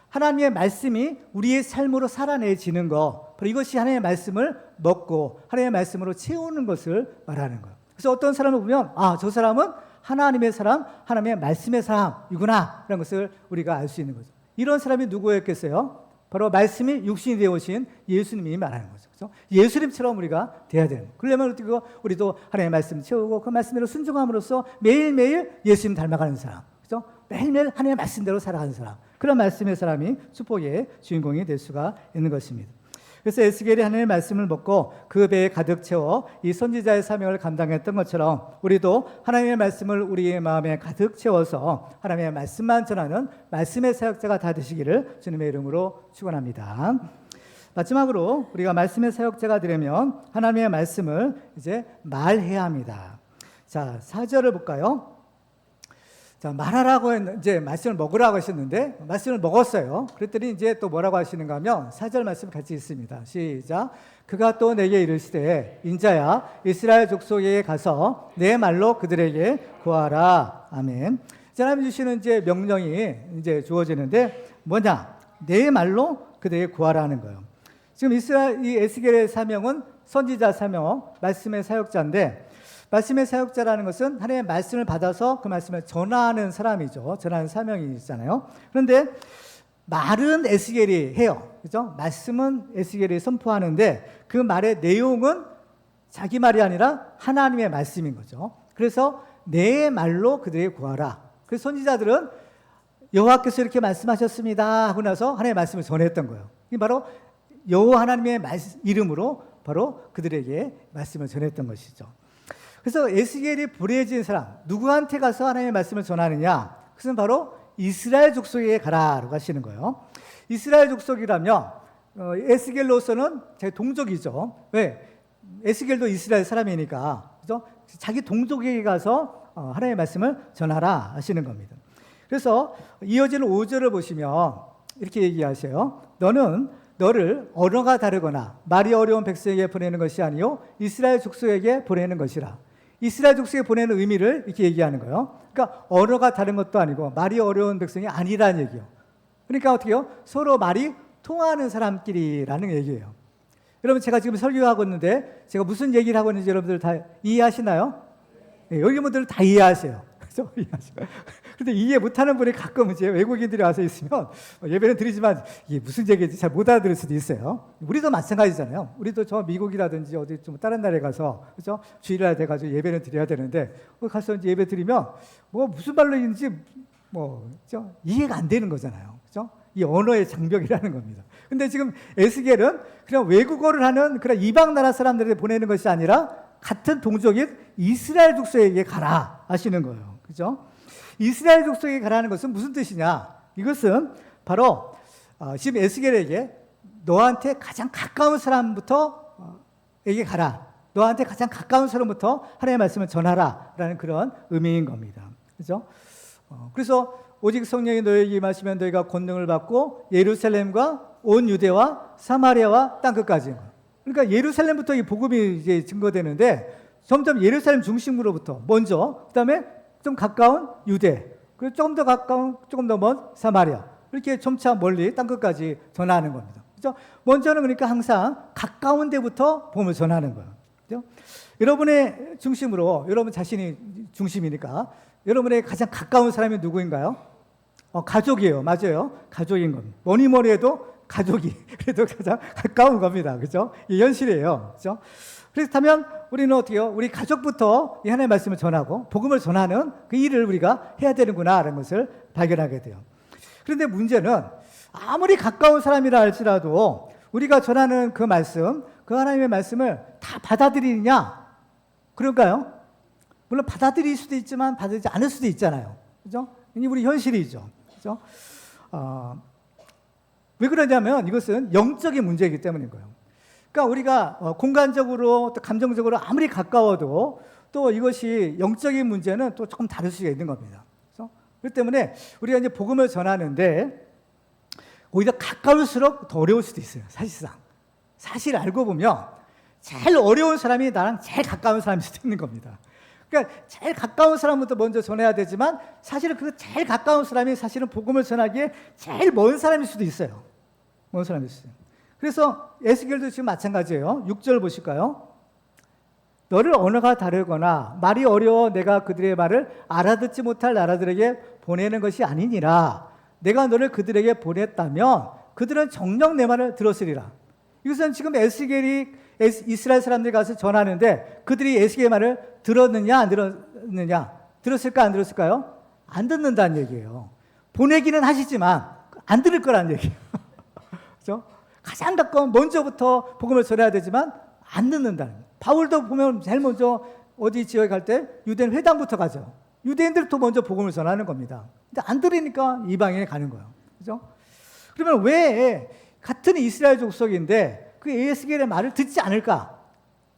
하나님의 말씀이 우리의 삶으로 살아내지는 것, 바로 이것이 하나님의 말씀을 먹고 하나님의 말씀으로 채우는 것을 말하는 거예요. 그래서 어떤 사람을 보면 저 사람은 하나님의 사람, 하나님의 말씀의 사람이구나 라는 것을 우리가 알 수 있는 거죠. 이런 사람이 누구였겠어요? 바로 말씀이 육신이 되어 오신 예수님이 말하는 거죠. 그렇죠? 예수님처럼 우리가 돼야 되는 거예요. 그러려면 우리도 하나님의 말씀 채우고 그 말씀대로 순종함으로써 매일매일 예수님 닮아가는 사람, 그렇죠? 매일매일 하나님의 말씀대로 살아가는 사람, 그런 말씀의 사람이 축복의 주인공이 될 수가 있는 것입니다. 그래서 에스겔이 하나님의 말씀을 먹고 그 배에 가득 채워 이 선지자의 사명을 감당했던 것처럼 우리도 하나님의 말씀을 우리의 마음에 가득 채워서 하나님의 말씀만 전하는 말씀의 사역자가 다 되시기를 주님의 이름으로 축원합니다. 마지막으로 우리가 말씀의 사역자가 되려면 하나님의 말씀을 이제 말해야 합니다. 자, 4절을 볼까요? 자, 말하라고 이제 말씀을 먹으라고 하셨는데 말씀을 먹었어요. 그랬더니 이제 또 뭐라고 하시는가 하면 4절 말씀 같이 있습니다. 시작. 그가 또 내게 이르시되 인자야 이스라엘 족속에게 가서 내 말로 그들에게 구하라. 아멘. 하나님 주시는 이제 명령이 이제 주어지는데 뭐냐? 내 말로 그들에게 구하라는 거예요. 지금 이 에스겔의 사명은 선지자 사명, 말씀의 사역자인데, 말씀의 사역자라는 것은 하나님의 말씀을 받아서 그 말씀을 전하는 사람이죠. 전하는 사명이 있잖아요. 그런데 말은 에스겔이 해요. 그죠? 말씀은 에스겔이 선포하는데 그 말의 내용은 자기 말이 아니라 하나님의 말씀인 거죠. 그래서 내 말로 그들에게 구하라. 그래서 선지자들은 여호와께서 이렇게 말씀하셨습니다 하고 나서 하나님의 말씀을 전했던 거예요. 이게 바로 여호와 하나님의 이름으로 바로 그들에게 말씀을 전했던 것이죠. 그래서 에스겔이 보내진 사람, 누구한테 가서 하나님의 말씀을 전하느냐? 그것은 바로 이스라엘 족속에게 가라라고 하시는 거예요. 이스라엘 족속이라면 에스겔로서는 제 동족이죠. 왜? 에스겔도 이스라엘 사람이니까, 그죠? 자기 동족에게 가서 하나님의 말씀을 전하라 하시는 겁니다. 그래서 이어지는 5절을 보시면 이렇게 얘기하세요. 너를 언어가 다르거나 말이 어려운 백성에게 보내는 것이 아니요 이스라엘 족속에게 보내는 것이라. 이스라엘 족속에 보내는 의미를 이렇게 얘기하는 거예요. 그러니까 언어가 다른 것도 아니고 말이 어려운 백성이 아니라는 얘기예요. 그러니까 어떻게 해요? 서로 말이 통하는 사람끼리라는 얘기예요. 여러분, 제가 지금 설교하고 있는데 제가 무슨 얘기를 하고 있는지 여러분들 다 이해하시나요? 네, 여기 분들은 다 이해하세요. 그렇죠? 그런데 이해 못하는 분이 가끔 이제 외국인들이 와서 있으면 예배는 드리지만 이게 무슨 얘기인지 잘 못 알아들을 수도 있어요. 우리도 마찬가지잖아요. 우리도 저 미국이라든지 어디 좀 다른 나라에 가서, 그렇죠? 주일날 돼가지고 예배를 드려야 되는데 가서 이제 예배 드리면 뭐 무슨 말로 있는지 그렇죠? 이해가 안 되는 거잖아요. 그렇죠? 이 언어의 장벽이라는 겁니다. 근데 지금 에스겔은 그냥 외국어를 하는 그런 이방 나라 사람들에게 보내는 것이 아니라 같은 동족인 이스라엘 족속에게 가라 하시는 거예요. 그죠? 이스라엘 족속에게 가라는 것은 무슨 뜻이냐? 이것은 바로 지금 에스겔에게 너한테 가장 가까운 사람부터 에게 가라. 너한테 가장 가까운 사람부터 하나님의 말씀을 전하라라는 그런 의미인 겁니다. 그죠? 그래서 오직 성령이 너에게 임하시면 너희가 권능을 받고 예루살렘과 온 유대와 사마리아와 땅끝까지. 그러니까 예루살렘부터 이 복음이 이제 증거되는데 점점 예루살렘 중심으로부터 먼저, 그다음에 좀 가까운 유대, 그리고 조금 더 가까운, 조금 더 먼 사마리아, 이렇게 점차 멀리 땅끝까지 전하는 겁니다. 그렇죠? 먼저는 그러니까 항상 가까운 데부터 복음을 전하는 거예요. 그렇죠? 여러분의 중심으로 여러분 자신이 중심이니까 여러분의 가장 가까운 사람이 누구인가요? 가족이에요. 맞아요. 가족인 겁니다. 뭐니 해도 가족이 그래도 가장 가까운 겁니다. 그죠? 이 현실이에요. 그죠? 그렇다면 우리는 어떻게요? 우리 가족부터 이 하나님의 말씀을 전하고 복음을 전하는 그 일을 우리가 해야 되는구나라는 것을 발견하게 돼요. 그런데 문제는 아무리 가까운 사람이라 할지라도 우리가 전하는 그 말씀, 그 하나님의 말씀을 다 받아들이느냐? 그럴까요? 물론 받아들일 수도 있지만 받아들이지 않을 수도 있잖아요. 그죠? 이게 우리 현실이죠. 그죠? 왜 그러냐면 이것은 영적인 문제이기 때문인 거예요. 그러니까 우리가 공간적으로 또 감정적으로 아무리 가까워도 또 이것이 영적인 문제는 또 조금 다를 수가 있는 겁니다. 그래서 그렇기 때문에 우리가 이제 복음을 전하는데 오히려 가까울수록 더 어려울 수도 있어요. 사실상. 사실 알고 보면 제일 어려운 사람이 나랑 제일 가까운 사람일 수도 있는 겁니다. 그러니까 제일 가까운 사람부터 먼저 전해야 되지만 사실은 그 제일 가까운 사람이 사실은 복음을 전하기에 제일 먼 사람일 수도 있어요. 먼 사람일 수도 있어요. 그래서 에스겔도 지금 마찬가지예요. 6절 보실까요? 너를 언어가 다르거나 말이 어려워 내가 그들의 말을 알아듣지 못할 나라들에게 보내는 것이 아니니라. 내가 너를 그들에게 보냈다면 그들은 정녕 내 말을 들었으리라. 이것은 지금 에스겔이 이스라엘 사람들이 가서 전하는데 그들이 에스겔의 말을 들었느냐 안 들었느냐? 들었을까 안 들었을까요? 안 듣는다는 얘기예요. 보내기는 하시지만 안 들을 거라는 얘기예요. 그렇죠? 가장 가까운 먼저부터 복음을 전해야 되지만 안 듣는다는 거예요. 바울도 보면 제일 먼저 어디 지역에 갈 때 유대인 회당부터 가죠. 유대인들부터 먼저 복음을 전하는 겁니다. 근데 안 들으니까 이방인에 가는 거예요. 그죠? 그러면 왜 같은 이스라엘 족속인데 그 에스겔의 말을 듣지 않을까?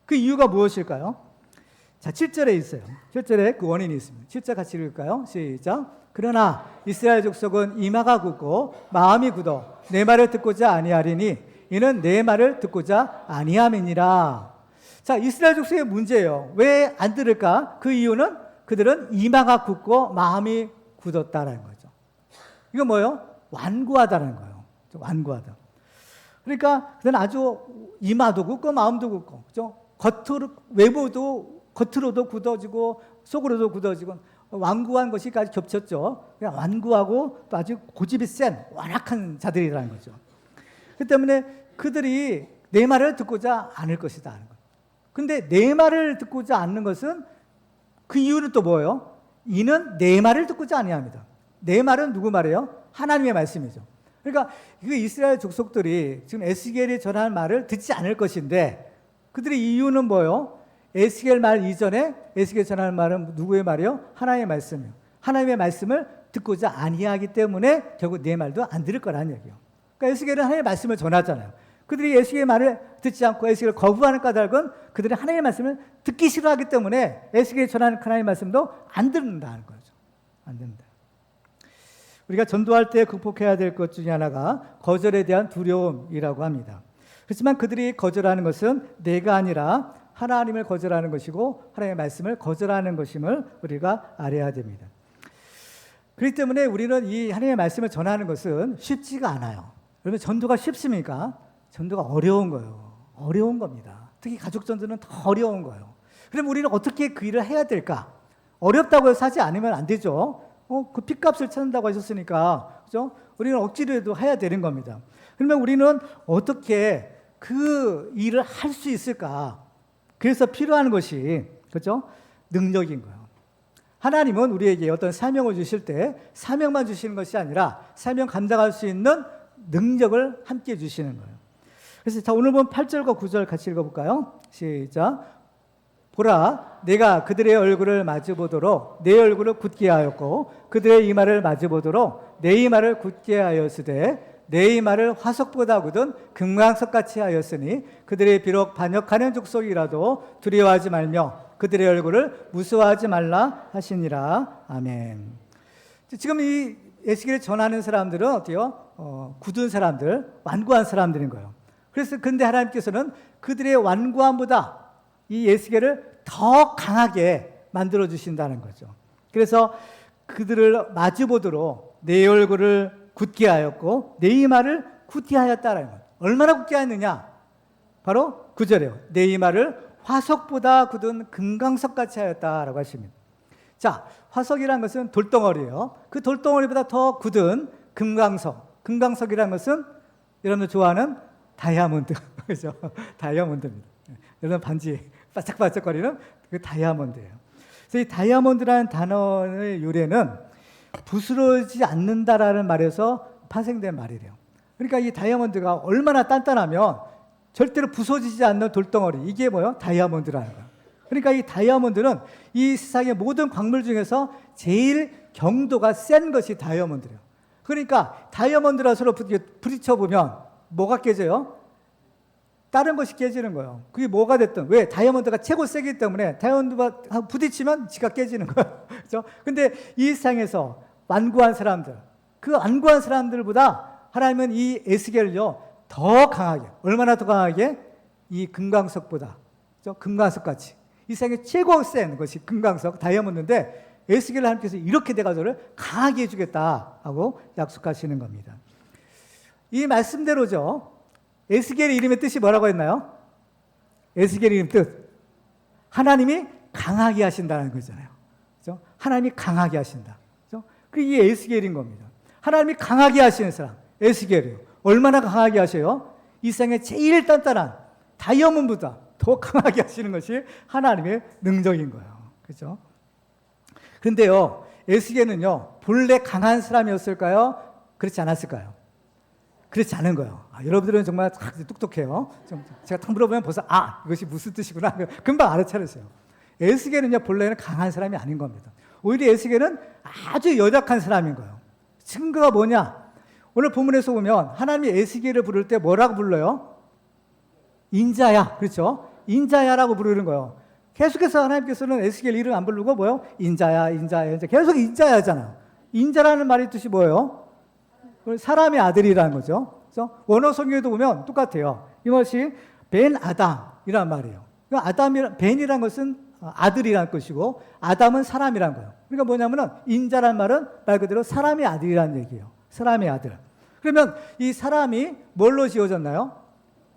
그 이유가 무엇일까요? 자, 7절에 있어요. 7절에 그 원인이 있습니다. 7절 같이 읽을까요? 시작. 그러나 이스라엘 족속은 이마가 굳고 마음이 굳어 내 말을 듣고자 아니하리니 이는 내 말을 듣고자 아니함이니라. 자, 이스라엘 족속의 문제예요. 왜 안 들을까? 그 이유는 그들은 이마가 굳고 마음이 굳었다라는 거죠. 이건 뭐예요? 완고하다는 거예요. 완고하다. 그러니까 그는 아주 이마도 굳고 마음도 굳고, 그죠? 겉으로도 굳어지고 속으로도 굳어지고 완고한 것이까지 겹쳤죠. 그냥 완고하고 또 아주 고집이 센 완악한 자들이라는 거죠. 그 때문에 그들이 내 말을 듣고자 않을 것이다 하는 거예요. 근데 내 말을 듣고자 않는 것은 그 이유는 또 뭐예요? 이는 내 말을 듣고자 아니합니다. 내 말은 누구 말이에요? 하나님의 말씀이죠. 그러니까 그 이스라엘 족속들이 지금 에스겔이 전한 말을 듣지 않을 것인데 그들의 이유는 뭐예요? 에스겔 말 이전에 에스겔 전하는 말은 누구의 말이요? 하나님의 말씀이요. 하나님의 말씀을 듣고자 아니하기 때문에 결국 내 말도 안 들을 거라는 얘기예요. 그러니까 에스겔은 하나님의 말씀을 전하잖아요. 그들이 에스겔의 말을 듣지 않고 에스겔을 거부하는 까닭은 그들이 하나님의 말씀을 듣기 싫어하기 때문에 에스겔이 전하는 하나님의 말씀도 안 듣는다는 거죠. 안 듣는다. 우리가 전도할 때 극복해야 될 것 중에 하나가 거절에 대한 두려움이라고 합니다. 그렇지만 그들이 거절하는 것은 내가 아니라 하나님을 거절하는 것이고 하나님의 말씀을 거절하는 것임을 우리가 알아야 됩니다. 그렇기 때문에 우리는 이 하나님의 말씀을 전하는 것은 쉽지가 않아요. 여러분, 전도가 쉽습니까? 전도가 어려운 거예요. 어려운 겁니다. 특히 가족 전도는 더 어려운 거예요. 그럼 우리는 어떻게 그 일을 해야 될까? 어렵다고 해서 하지 않으면 안 되죠. 그 핏값을 찾는다고 하셨으니까, 그죠? 우리는 억지로라도 해야 되는 겁니다. 그러면 우리는 어떻게 그 일을 할 수 있을까? 그래서 필요한 것이, 그죠? 능력인 거예요. 하나님은 우리에게 어떤 사명을 주실 때 사명만 주시는 것이 아니라 사명 감당할 수 있는 능력을 함께 주시는 거예요. 그래서 자, 오늘 본 8절과 9절 같이 읽어볼까요? 시작. 보라, 내가 그들의 얼굴을 마주보도록 내 얼굴을 굳게 하였고 그들의 이마를 마주보도록 내 이마를 굳게 하였으되 내 이마를 화석보다 굳은 금강석같이 하였으니 그들이 비록 반역하는 족속이라도 두려워하지 말며 그들의 얼굴을 무서워하지 말라 하시니라. 아멘. 지금 이 에스겔을 전하는 사람들은 어때요? 굳은 사람들, 완고한 사람들인 거예요. 그래서 근데 하나님께서는 그들의 완고함보다 이 에스겔을 더 강하게 만들어 주신다는 거죠. 그래서 그들을 마주보도록 내 얼굴을 굳게 하였고 내 이마를 굳게 하였다라는 거예요. 얼마나 굳게 하였느냐? 바로 9절이에요. 내 이마를 화석보다 굳은 금강석같이 하였다라고 하십니다. 자, 화석이라는 것은 돌덩어리예요. 그 돌덩어리보다 더 굳은 금강석. 금강석이라는 것은 여러분들 좋아하는 다이아몬드. 그죠? 다이아몬드입니다. 여러분 반지 반짝반짝거리는 그 다이아몬드예요. 그래서 이 다이아몬드라는 단어의 유래는 부스러지지 않는다라는 말에서 파생된 말이래요. 그러니까 이 다이아몬드가 얼마나 단단하면 절대로 부서지지 않는 돌덩어리, 이게 뭐예요? 다이아몬드라는 거예요. 그러니까 이 다이아몬드는 이 세상의 모든 광물 중에서 제일 경도가 센 것이 다이아몬드래요. 그러니까 다이아몬드랑 서로 부딪혀 보면 뭐가 깨져요? 다른 것이 깨지는 거예요. 그게 뭐가 됐든. 왜? 다이아몬드가 최고 세기 때문에 다이아몬드가 부딪히면 지가 깨지는 거예요. 그렇죠? 근데 이 세상에서 완고한 사람들, 그 완고한 사람들보다 하나님은 이 에스겔을요 더 강하게, 얼마나 더 강하게? 이 금강석보다, 그렇죠? 금강석같이 이 세상에 최고 센 것이 금강석, 다이아몬드인데 에스겔을 하나님께서 이렇게 돼가지고 강하게 해주겠다 하고 약속하시는 겁니다. 이 말씀대로죠. 에스겔의 이름의 뜻이 뭐라고 했나요? 에스겔의 이름 뜻, 하나님이 강하게 하신다는 거잖아요. 그렇죠? 하나님이 강하게 하신다. 그렇죠? 그게 에스겔인 겁니다. 하나님이 강하게 하시는 사람, 에스겔이요. 얼마나 강하게 하셔요? 이 세상에 제일 단단한 다이아몬드보다 더 강하게 하시는 것이 하나님의 능력인 거예요. 그렇죠? 그런데요, 에스겔은요, 본래 강한 사람이었을까요? 그렇지 않았을까요? 그렇지 않은 거예요. 여러분들은 정말 똑똑해요. 제가 탁 물어보면 벌써 이것이 무슨 뜻이구나 금방 알아차리세요. 에스겔은요 본래는 강한 사람이 아닌 겁니다. 오히려 에스겔은 아주 연약한 사람인 거예요. 증거가 뭐냐? 오늘 본문에서 보면 하나님이 에스겔을 부를 때 뭐라고 불러요? 인자야. 그렇죠? 인자야라고 부르는 거예요. 계속해서 하나님께서는 에스겔 이름 안 부르고 뭐요? 인자야, 인자야, 인자. 계속 인자야잖아요. 인자라는 말의 뜻이 뭐예요? 사람의 아들이라는 거죠. 그래서 원어 성경에도 보면 똑같아요. 이것이 벤 아담이란 말이에요. 그러니까 벤이라는 것은 아들이라는 것이고 아담은 사람이라는 거예요. 그러니까 뭐냐면은 인자란 말은 말 그대로 사람의 아들이라는 얘기예요. 사람의 아들. 그러면 이 사람이 뭘로 지어졌나요?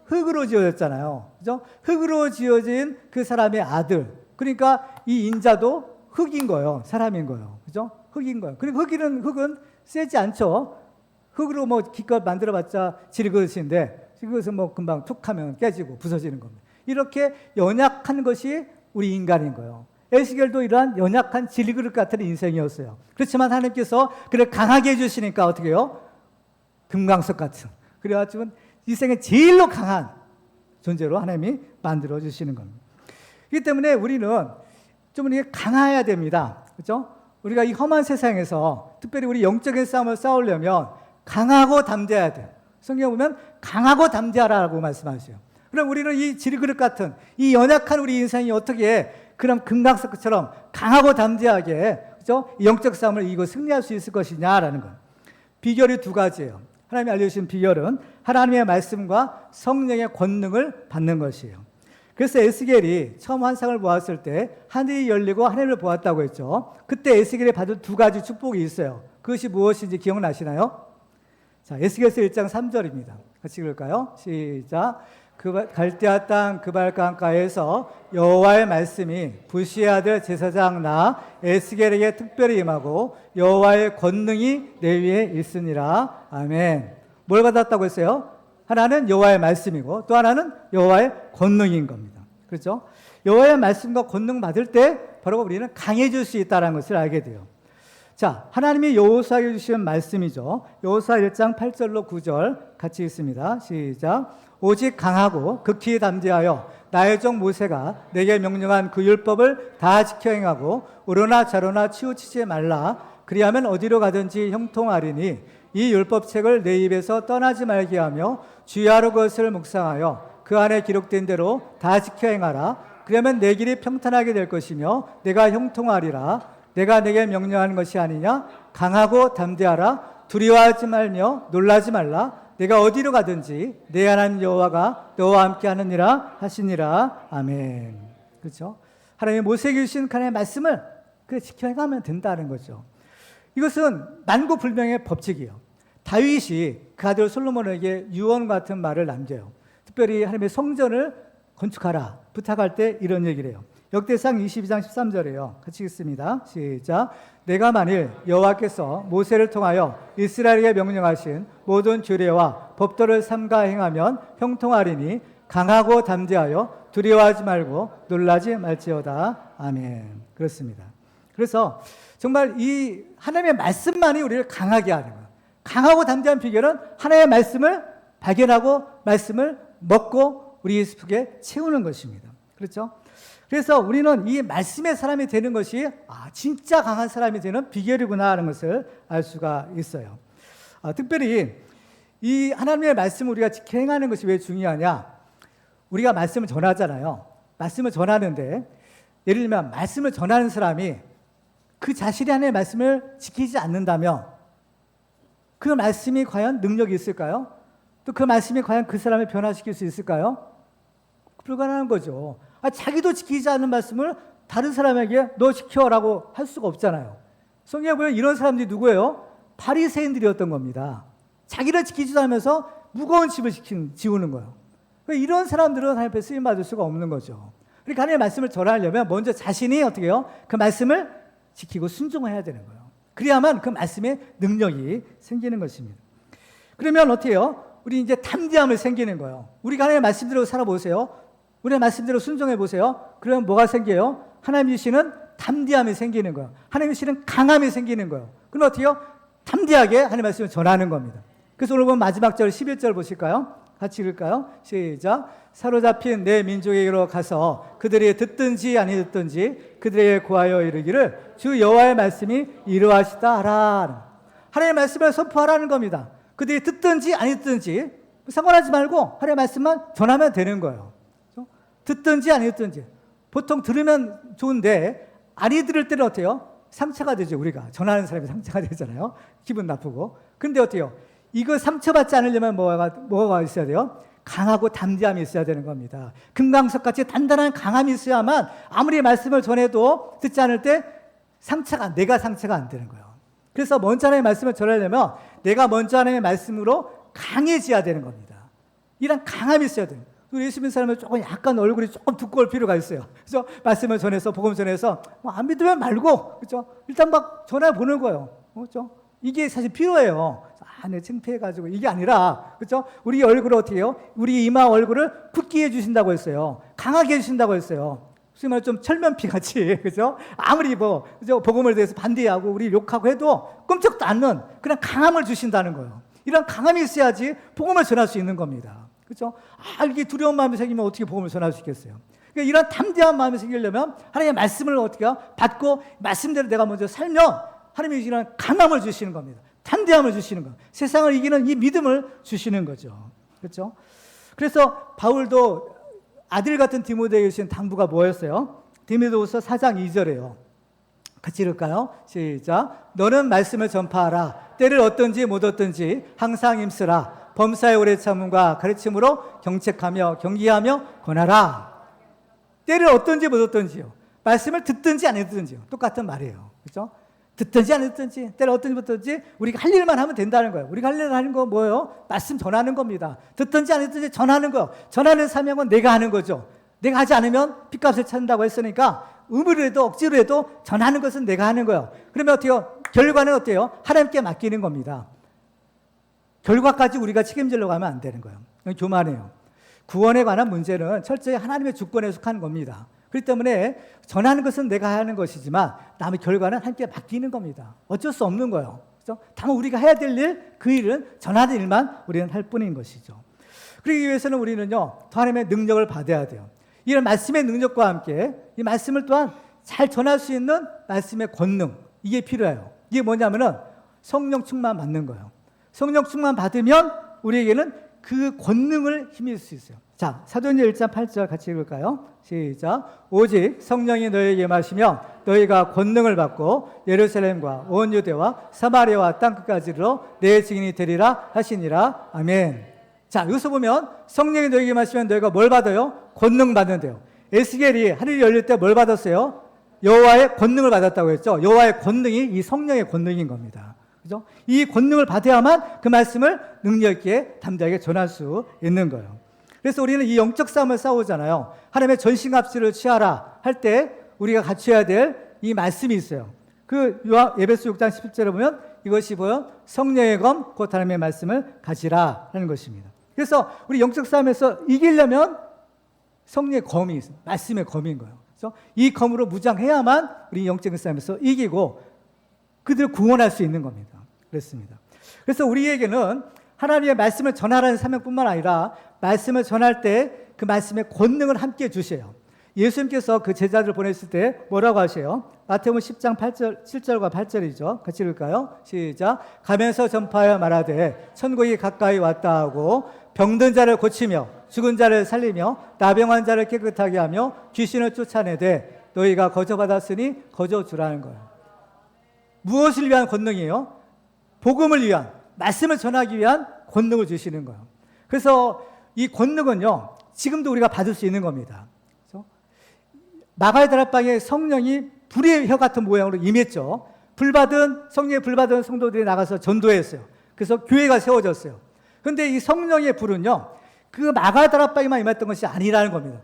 흙으로 지어졌잖아요. 그죠? 흙으로 지어진 그 사람의 아들. 그러니까 이 인자도 흙인 거예요. 사람인 거예요. 그죠? 흙인 거예요. 그리고 흙은 세지 않죠. 흙으로 뭐 기껏 만들어봤자 질그릇인데 그것은 뭐 금방 툭 하면 깨지고 부서지는 겁니다. 이렇게 연약한 것이 우리 인간인 거예요. 에스겔도 이러한 연약한 질그릇 같은 인생이었어요. 그렇지만 하나님께서 그를 강하게 해주시니까 어떻게 해요? 금강석 같은. 그래가지고 이 세상에 제일로 강한 존재로 하나님이 만들어주시는 겁니다. 그렇기 때문에 우리는 좀 이렇게 강해야 됩니다. 그렇죠? 우리가 이 험한 세상에서 특별히 우리 영적인 싸움을 싸우려면 강하고 담대해야 돼요. 성경에 보면 강하고 담대하라고 말씀하세요. 그럼 우리는 이 질그릇 같은 이 연약한 우리 인생이 어떻게 그런 금강석처럼 강하고 담대하게, 그렇죠? 영적 싸움을 이기고 승리할 수 있을 것이냐라는 것. 비결이 두 가지예요. 하나님이 알려주신 비결은 하나님의 말씀과 성령의 권능을 받는 것이에요. 그래서 에스겔이 처음 환상을 보았을 때 하늘이 열리고 하늘을 보았다고 했죠. 그때 에스겔이 받은 두 가지 축복이 있어요. 그것이 무엇인지 기억나시나요? 자, 에스겔서 1장 3절입니다. 같이 읽을까요? 시작. 갈대아 땅 그발강가에서 여호와의 말씀이 부시의 아들 제사장 나 에스겔에게 특별히 임하고 여호와의 권능이 내 위에 있으니라. 아멘. 뭘 받았다고 했어요? 하나는 여호와의 말씀이고 또 하나는 여호와의 권능인 겁니다. 그렇죠? 여호와의 말씀과 권능 받을 때 바로 우리는 강해질 수 있다는 것을 알게 돼요. 자, 하나님이 여호수아에게 주신 말씀이죠. 여호수아 1장 8절로 9절 같이 읽습니다. 시작. 오직 강하고 극히 담대하여 나의 종 모세가 내게 명령한 그 율법을 다 지켜 행하고 우러나 좌로나 치우치지 말라. 그리하면 어디로 가든지 형통하리니 이 율법책을 내 입에서 떠나지 말게 하며 주야로 그것을 묵상하여 그 안에 기록된 대로 다 지켜 행하라. 그러면 내 길이 평탄하게 될 것이며 내가 형통하리라. 내가 내게 명령하는 것이 아니냐? 강하고 담대하라. 두려워하지 말며 놀라지 말라. 내가 어디로 가든지 내 하나님 여호와가 너와 함께 하느니라 하시니라. 아멘. 그렇죠? 하나님이 모세에게 주신 하나님의 말씀을 지켜 행하면 된다는 거죠. 이것은 만고불명의 법칙이에요. 다윗이 그 아들 솔로몬에게 유언 같은 말을 남겨요. 특별히 하나님의 성전을 건축하라 부탁할 때 이런 얘기를 해요. 역대상 22장 13절이에요. 같이 읽습니다. 시작. 내가 만일 여호와께서 모세를 통하여 이스라엘에게 명령하신 모든 규례와 법도를 삼가 행하면 형통하리니 강하고 담대하여 두려워하지 말고 놀라지 말지어다. 아멘. 그렇습니다. 그래서 정말 이 하나님의 말씀만이 우리를 강하게 하는 거예요. 강하고 담대한 비결은 하나님의 말씀을 발견하고 말씀을 먹고 우리 속에 채우는 것입니다. 그렇죠? 그래서 우리는 이 말씀의 사람이 되는 것이 진짜 강한 사람이 되는 비결이구나 하는 것을 알 수가 있어요. 특별히 이 하나님의 말씀을 우리가 행하는 것이 왜 중요하냐? 우리가 말씀을 전하잖아요. 말씀을 전하는데 예를 들면 말씀을 전하는 사람이 그 자신이 하나님의 말씀을 지키지 않는다면 그 말씀이 과연 능력이 있을까요? 또 그 말씀이 과연 그 사람을 변화시킬 수 있을까요? 불가능한 거죠. 자기도 지키지 않는 말씀을 다른 사람에게 너 지켜라고 할 수가 없잖아요. 성경에 보면 이런 사람들이 누구예요? 바리새인들이었던 겁니다. 자기를 지키지도 않으면서 무거운 집을 지우는 거예요. 이런 사람들은 하나님 앞에 쓰임 받을 수가 없는 거죠. 그러니까 하나님의 말씀을 전하려면 먼저 자신이 어떻게 해요? 그 말씀을 지키고 순종해야 되는 거예요. 그래야만 그 말씀의 능력이 생기는 것입니다. 그러면 어떻게 해요? 우리 이제 담대함을 생기는 거예요. 우리가 하나님의 말씀대로 살아보세요. 우리의 말씀대로 순종해 보세요. 그러면 뭐가 생겨요? 하나님 주시는 담대함이 생기는 거예요. 하나님 주시는 강함이 생기는 거예요. 그럼 어떻게 해요? 담대하게 하나님의 말씀을 전하는 겁니다. 그래서 오늘 보면 마지막 절 11절 보실까요? 같이 읽을까요? 시작. 사로잡힌 내 민족에게로 가서 그들이 듣든지 아니 듣든지 그들에게 고하여 이르기를 주 여호와의 말씀이 이러하시다 하라. 하나님의 말씀을 선포하라는 겁니다. 그들이 듣든지 아니 듣든지 상관하지 말고 하나님의 말씀만 전하면 되는 거예요. 듣든지 아니 듣든지. 보통 들으면 좋은데 아니 들을 때는 어때요? 상처가 되죠. 우리가 전하는 사람이 상처가 되잖아요. 기분 나쁘고. 그런데 어때요? 이거 상처받지 않으려면 뭐가 있어야 돼요? 강하고 담대함이 있어야 되는 겁니다. 금강석같이 단단한 강함이 있어야만 아무리 말씀을 전해도 듣지 않을 때 내가 상처가 안 되는 거예요. 그래서 먼저 하나님의 말씀을 전하려면 내가 먼저 하나님의 말씀으로 강해져야 되는 겁니다. 이런 강함이 있어야 돼요. 우리 예수 믿는 사람은 조금 약간 얼굴이 조금 두꺼울 필요가 있어요. 그래서 말씀을 전해서 복음 전해서 안 믿으면 말고, 그렇죠? 일단 막 전해 보는 거예요. 그렇죠? 이게 사실 필요해요. 내 창피해가지고 이게 아니라, 그렇죠? 우리 얼굴을 어떻게 해요? 우리 이마 얼굴을 굳게 해주신다고 했어요. 강하게 해주신다고 했어요. 소위 말해 좀 철면피 같이, 그죠? 아무리 그죠? 복음을 대해서 반대하고 우리 욕하고 해도 끔찍도 않는 그냥 강함을 주신다는 거예요. 이런 강함이 있어야지 복음을 전할 수 있는 겁니다. 그렇죠? 이게 두려운 마음이 생기면 어떻게 복음을 전할 수 있겠어요? 그러니까 이런 담대한 마음이 생기려면 하나님의 말씀을 어떻게 해요? 받고 말씀대로 내가 먼저 살면 하나님이 이런 강함을 주시는 겁니다. 담대함을 주시는 것. 세상을 이기는 이 믿음을 주시는 거죠. 그렇죠? 그래서 바울도 아들 같은 디모데에게 주신 당부가 뭐였어요? 디모데후서 4장 2절이에요. 같이 읽을까요? 시작. 너는 말씀을 전파하라. 때를 얻든지 못 얻든지 항상 힘쓰라. 범사의 오래 참음과 가르침으로 경책하며 경기하며 권하라. 때를 얻든지 못 얻든지요. 말씀을 듣든지 안 듣든지요. 똑같은 말이에요. 그렇죠? 듣든지 안 듣든지, 때를 얻든지 못 얻든지 우리가 할 일만 하면 된다는 거예요. 우리가 할 일을 하는 거 뭐예요? 말씀 전하는 겁니다. 듣든지 안 듣든지 전하는 거. 전하는 사명은 내가 하는 거죠. 내가 하지 않으면 핏값을 찾는다고 했으니까 의무로 해도 억지로 해도 전하는 것은 내가 하는 거예요. 그러면 어때요? 결과는 어때요? 하나님께 맡기는 겁니다. 결과까지 우리가 책임지려고 하면 안 되는 거예요. 교만해요. 구원에 관한 문제는 철저히 하나님의 주권에 속한 겁니다. 그렇기 때문에 전하는 것은 내가 하는 것이지만 남의 결과는 하나님께 맡기는 겁니다. 어쩔 수 없는 거예요. 그렇죠? 다만 우리가 해야 될 일, 그 일은 전하는 일만 우리는 할 뿐인 것이죠. 그러기 위해서는 우리는요, 더 하나님의 능력을 받아야 돼요. 이런 말씀의 능력과 함께 이 말씀을 또한 잘 전할 수 있는 말씀의 권능, 이게 필요해요. 이게 뭐냐면은 성령 충만 받는 거예요. 성령 충만 받으면 우리에게는 그 권능을 힘입을 수 있어요. 자, 사도행전 1장 8절 같이 읽을까요? 시작. 오직 성령이 너희에게 임하시면 너희가 권능을 받고 예루살렘과 온 유대와 사마리아와 땅끝까지로 내 증인이 되리라 하시니라. 아멘. 자, 여기서 보면 성령이 너희에게 임하시면 너희가 뭘 받아요? 권능 받는데요. 에스겔이 하늘이 열릴 때 뭘 받았어요? 여호와의 권능을 받았다고 했죠. 여호와의 권능이 이 성령의 권능인 겁니다. 그죠? 이 권능을 받아야만 그 말씀을 능력 있게 담대하게 전할 수 있는 거예요. 그래서 우리는 이 영적 싸움을 싸우잖아요. 하나님의 전신갑주를 취하라. 할 때 우리가 갖춰야 될 이 말씀이 있어요. 그 에베소 6장 11절에 보면 이것이 뭐요? 성령의 검, 곧 하나님의 말씀을 가지라 하는 것입니다. 그래서 우리 영적 싸움에서 이기려면 성령의 검이 있어요. 말씀의 검인 거예요. 그래서 이 검으로 무장해야만 우리 영적 싸움에서 이기고 그들을 구원할 수 있는 겁니다. 그렇습니다. 그래서 우리에게는 하나님의 말씀을 전하라는 사명뿐만 아니라 말씀을 전할 때 그 말씀의 권능을 함께 주셔요. 예수님께서 그 제자들을 보냈을 때 뭐라고 하세요? 마태복음 10장 7절과 8절이죠. 같이 읽을까요? 시작. 가면서 전파하여 말하되 천국이 가까이 왔다 하고 병든 자를 고치며 죽은 자를 살리며 나병한 자를 깨끗하게 하며 귀신을 쫓아내되 너희가 거저받았으니 거저 주라는 거예요. 무엇을 위한 권능이에요? 복음을 위한, 말씀을 전하기 위한 권능을 주시는 거예요. 그래서 이 권능은요, 지금도 우리가 받을 수 있는 겁니다. 그래서 마가의 다락방에 성령이 불의 혀 같은 모양으로 임했죠. 성령의 불받은 성도들이 나가서 전도했어요. 그래서 교회가 세워졌어요. 그런데 이 성령의 불은요, 그 마가의 다락방에만 임했던 것이 아니라는 겁니다.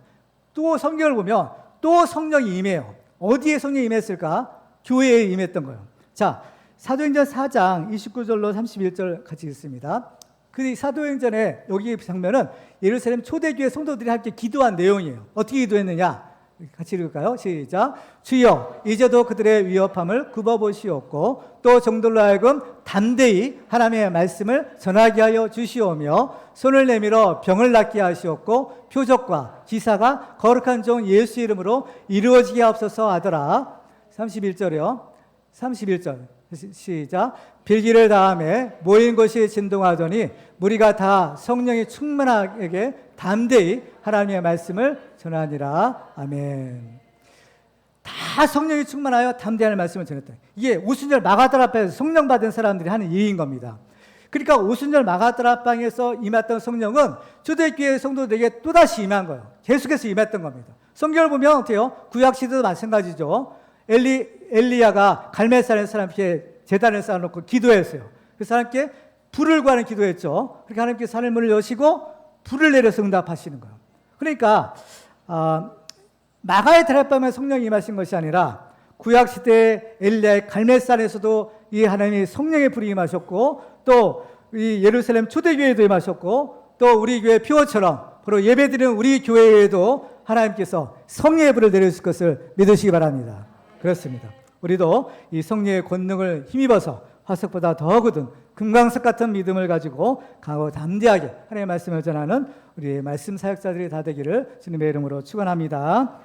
또 성경을 보면 또 성령이 임해요. 어디에 성령이 임했을까? 교회에 임했던 거예요. 자, 사도행전 4장 29절로 31절 같이 읽습니다. 그 사도행전에 여기 장면은 예루살렘 초대교회 성도들이 함께 기도한 내용이에요. 어떻게 기도했느냐? 같이 읽을까요? 시작. 주여, 이제도 그들의 위협함을 굽어보시옵고 또 정들로 하여금 담대히 하나님의 말씀을 전하게 하여 주시오며 손을 내밀어 병을 낫게 하시옵고 표적과 기사가 거룩한 종 예수 이름으로 이루어지게 하옵소서 하더라. 31절이요. 31절 시작. 빌기를 다음에 모인 것이 진동하더니 무리가 다 성령이 충만하게 담대히 하나님의 말씀을 전하니라. 아멘. 다 성령이 충만하여 담대한 말씀을 전했다. 이게 오순절 마가다라 앞에서 성령 받은 사람들이 하는 일인 겁니다. 그러니까 오순절 마가다라 방에서 임했던 성령은 초대교회 성도들에게 또다시 임한 거예요. 계속해서 임했던 겁니다. 성경을 보면 어때요? 구약 시대도 마찬가지죠. 엘리야가 갈멜산에 사람께 제단을 쌓아놓고 기도했어요. 그 사람께 불을 구하는 기도했죠. 그렇게 하나님께서 하늘문을 여시고 불을 내려서 응답하시는 거예요. 그러니까 마가의 다락방에 성령이 임하신 것이 아니라 구약 시대 엘리야의 갈멜산에서도 이 하나님이 성령의 불이 임하셨고 또 이 예루살렘 초대교회도 임하셨고 또 우리 교회 피오처럼 바로 예배드리는 우리 교회에도 하나님께서 성령의 불을 내려주실 것을 믿으시기 바랍니다. 그렇습니다. 우리도 이 성령의 권능을 힘입어서 화석보다 더 굳은 금강석 같은 믿음을 가지고 강하고 담대하게 하나님의 말씀을 전하는 우리의 말씀 사역자들이 다 되기를 주님의 이름으로 축원합니다.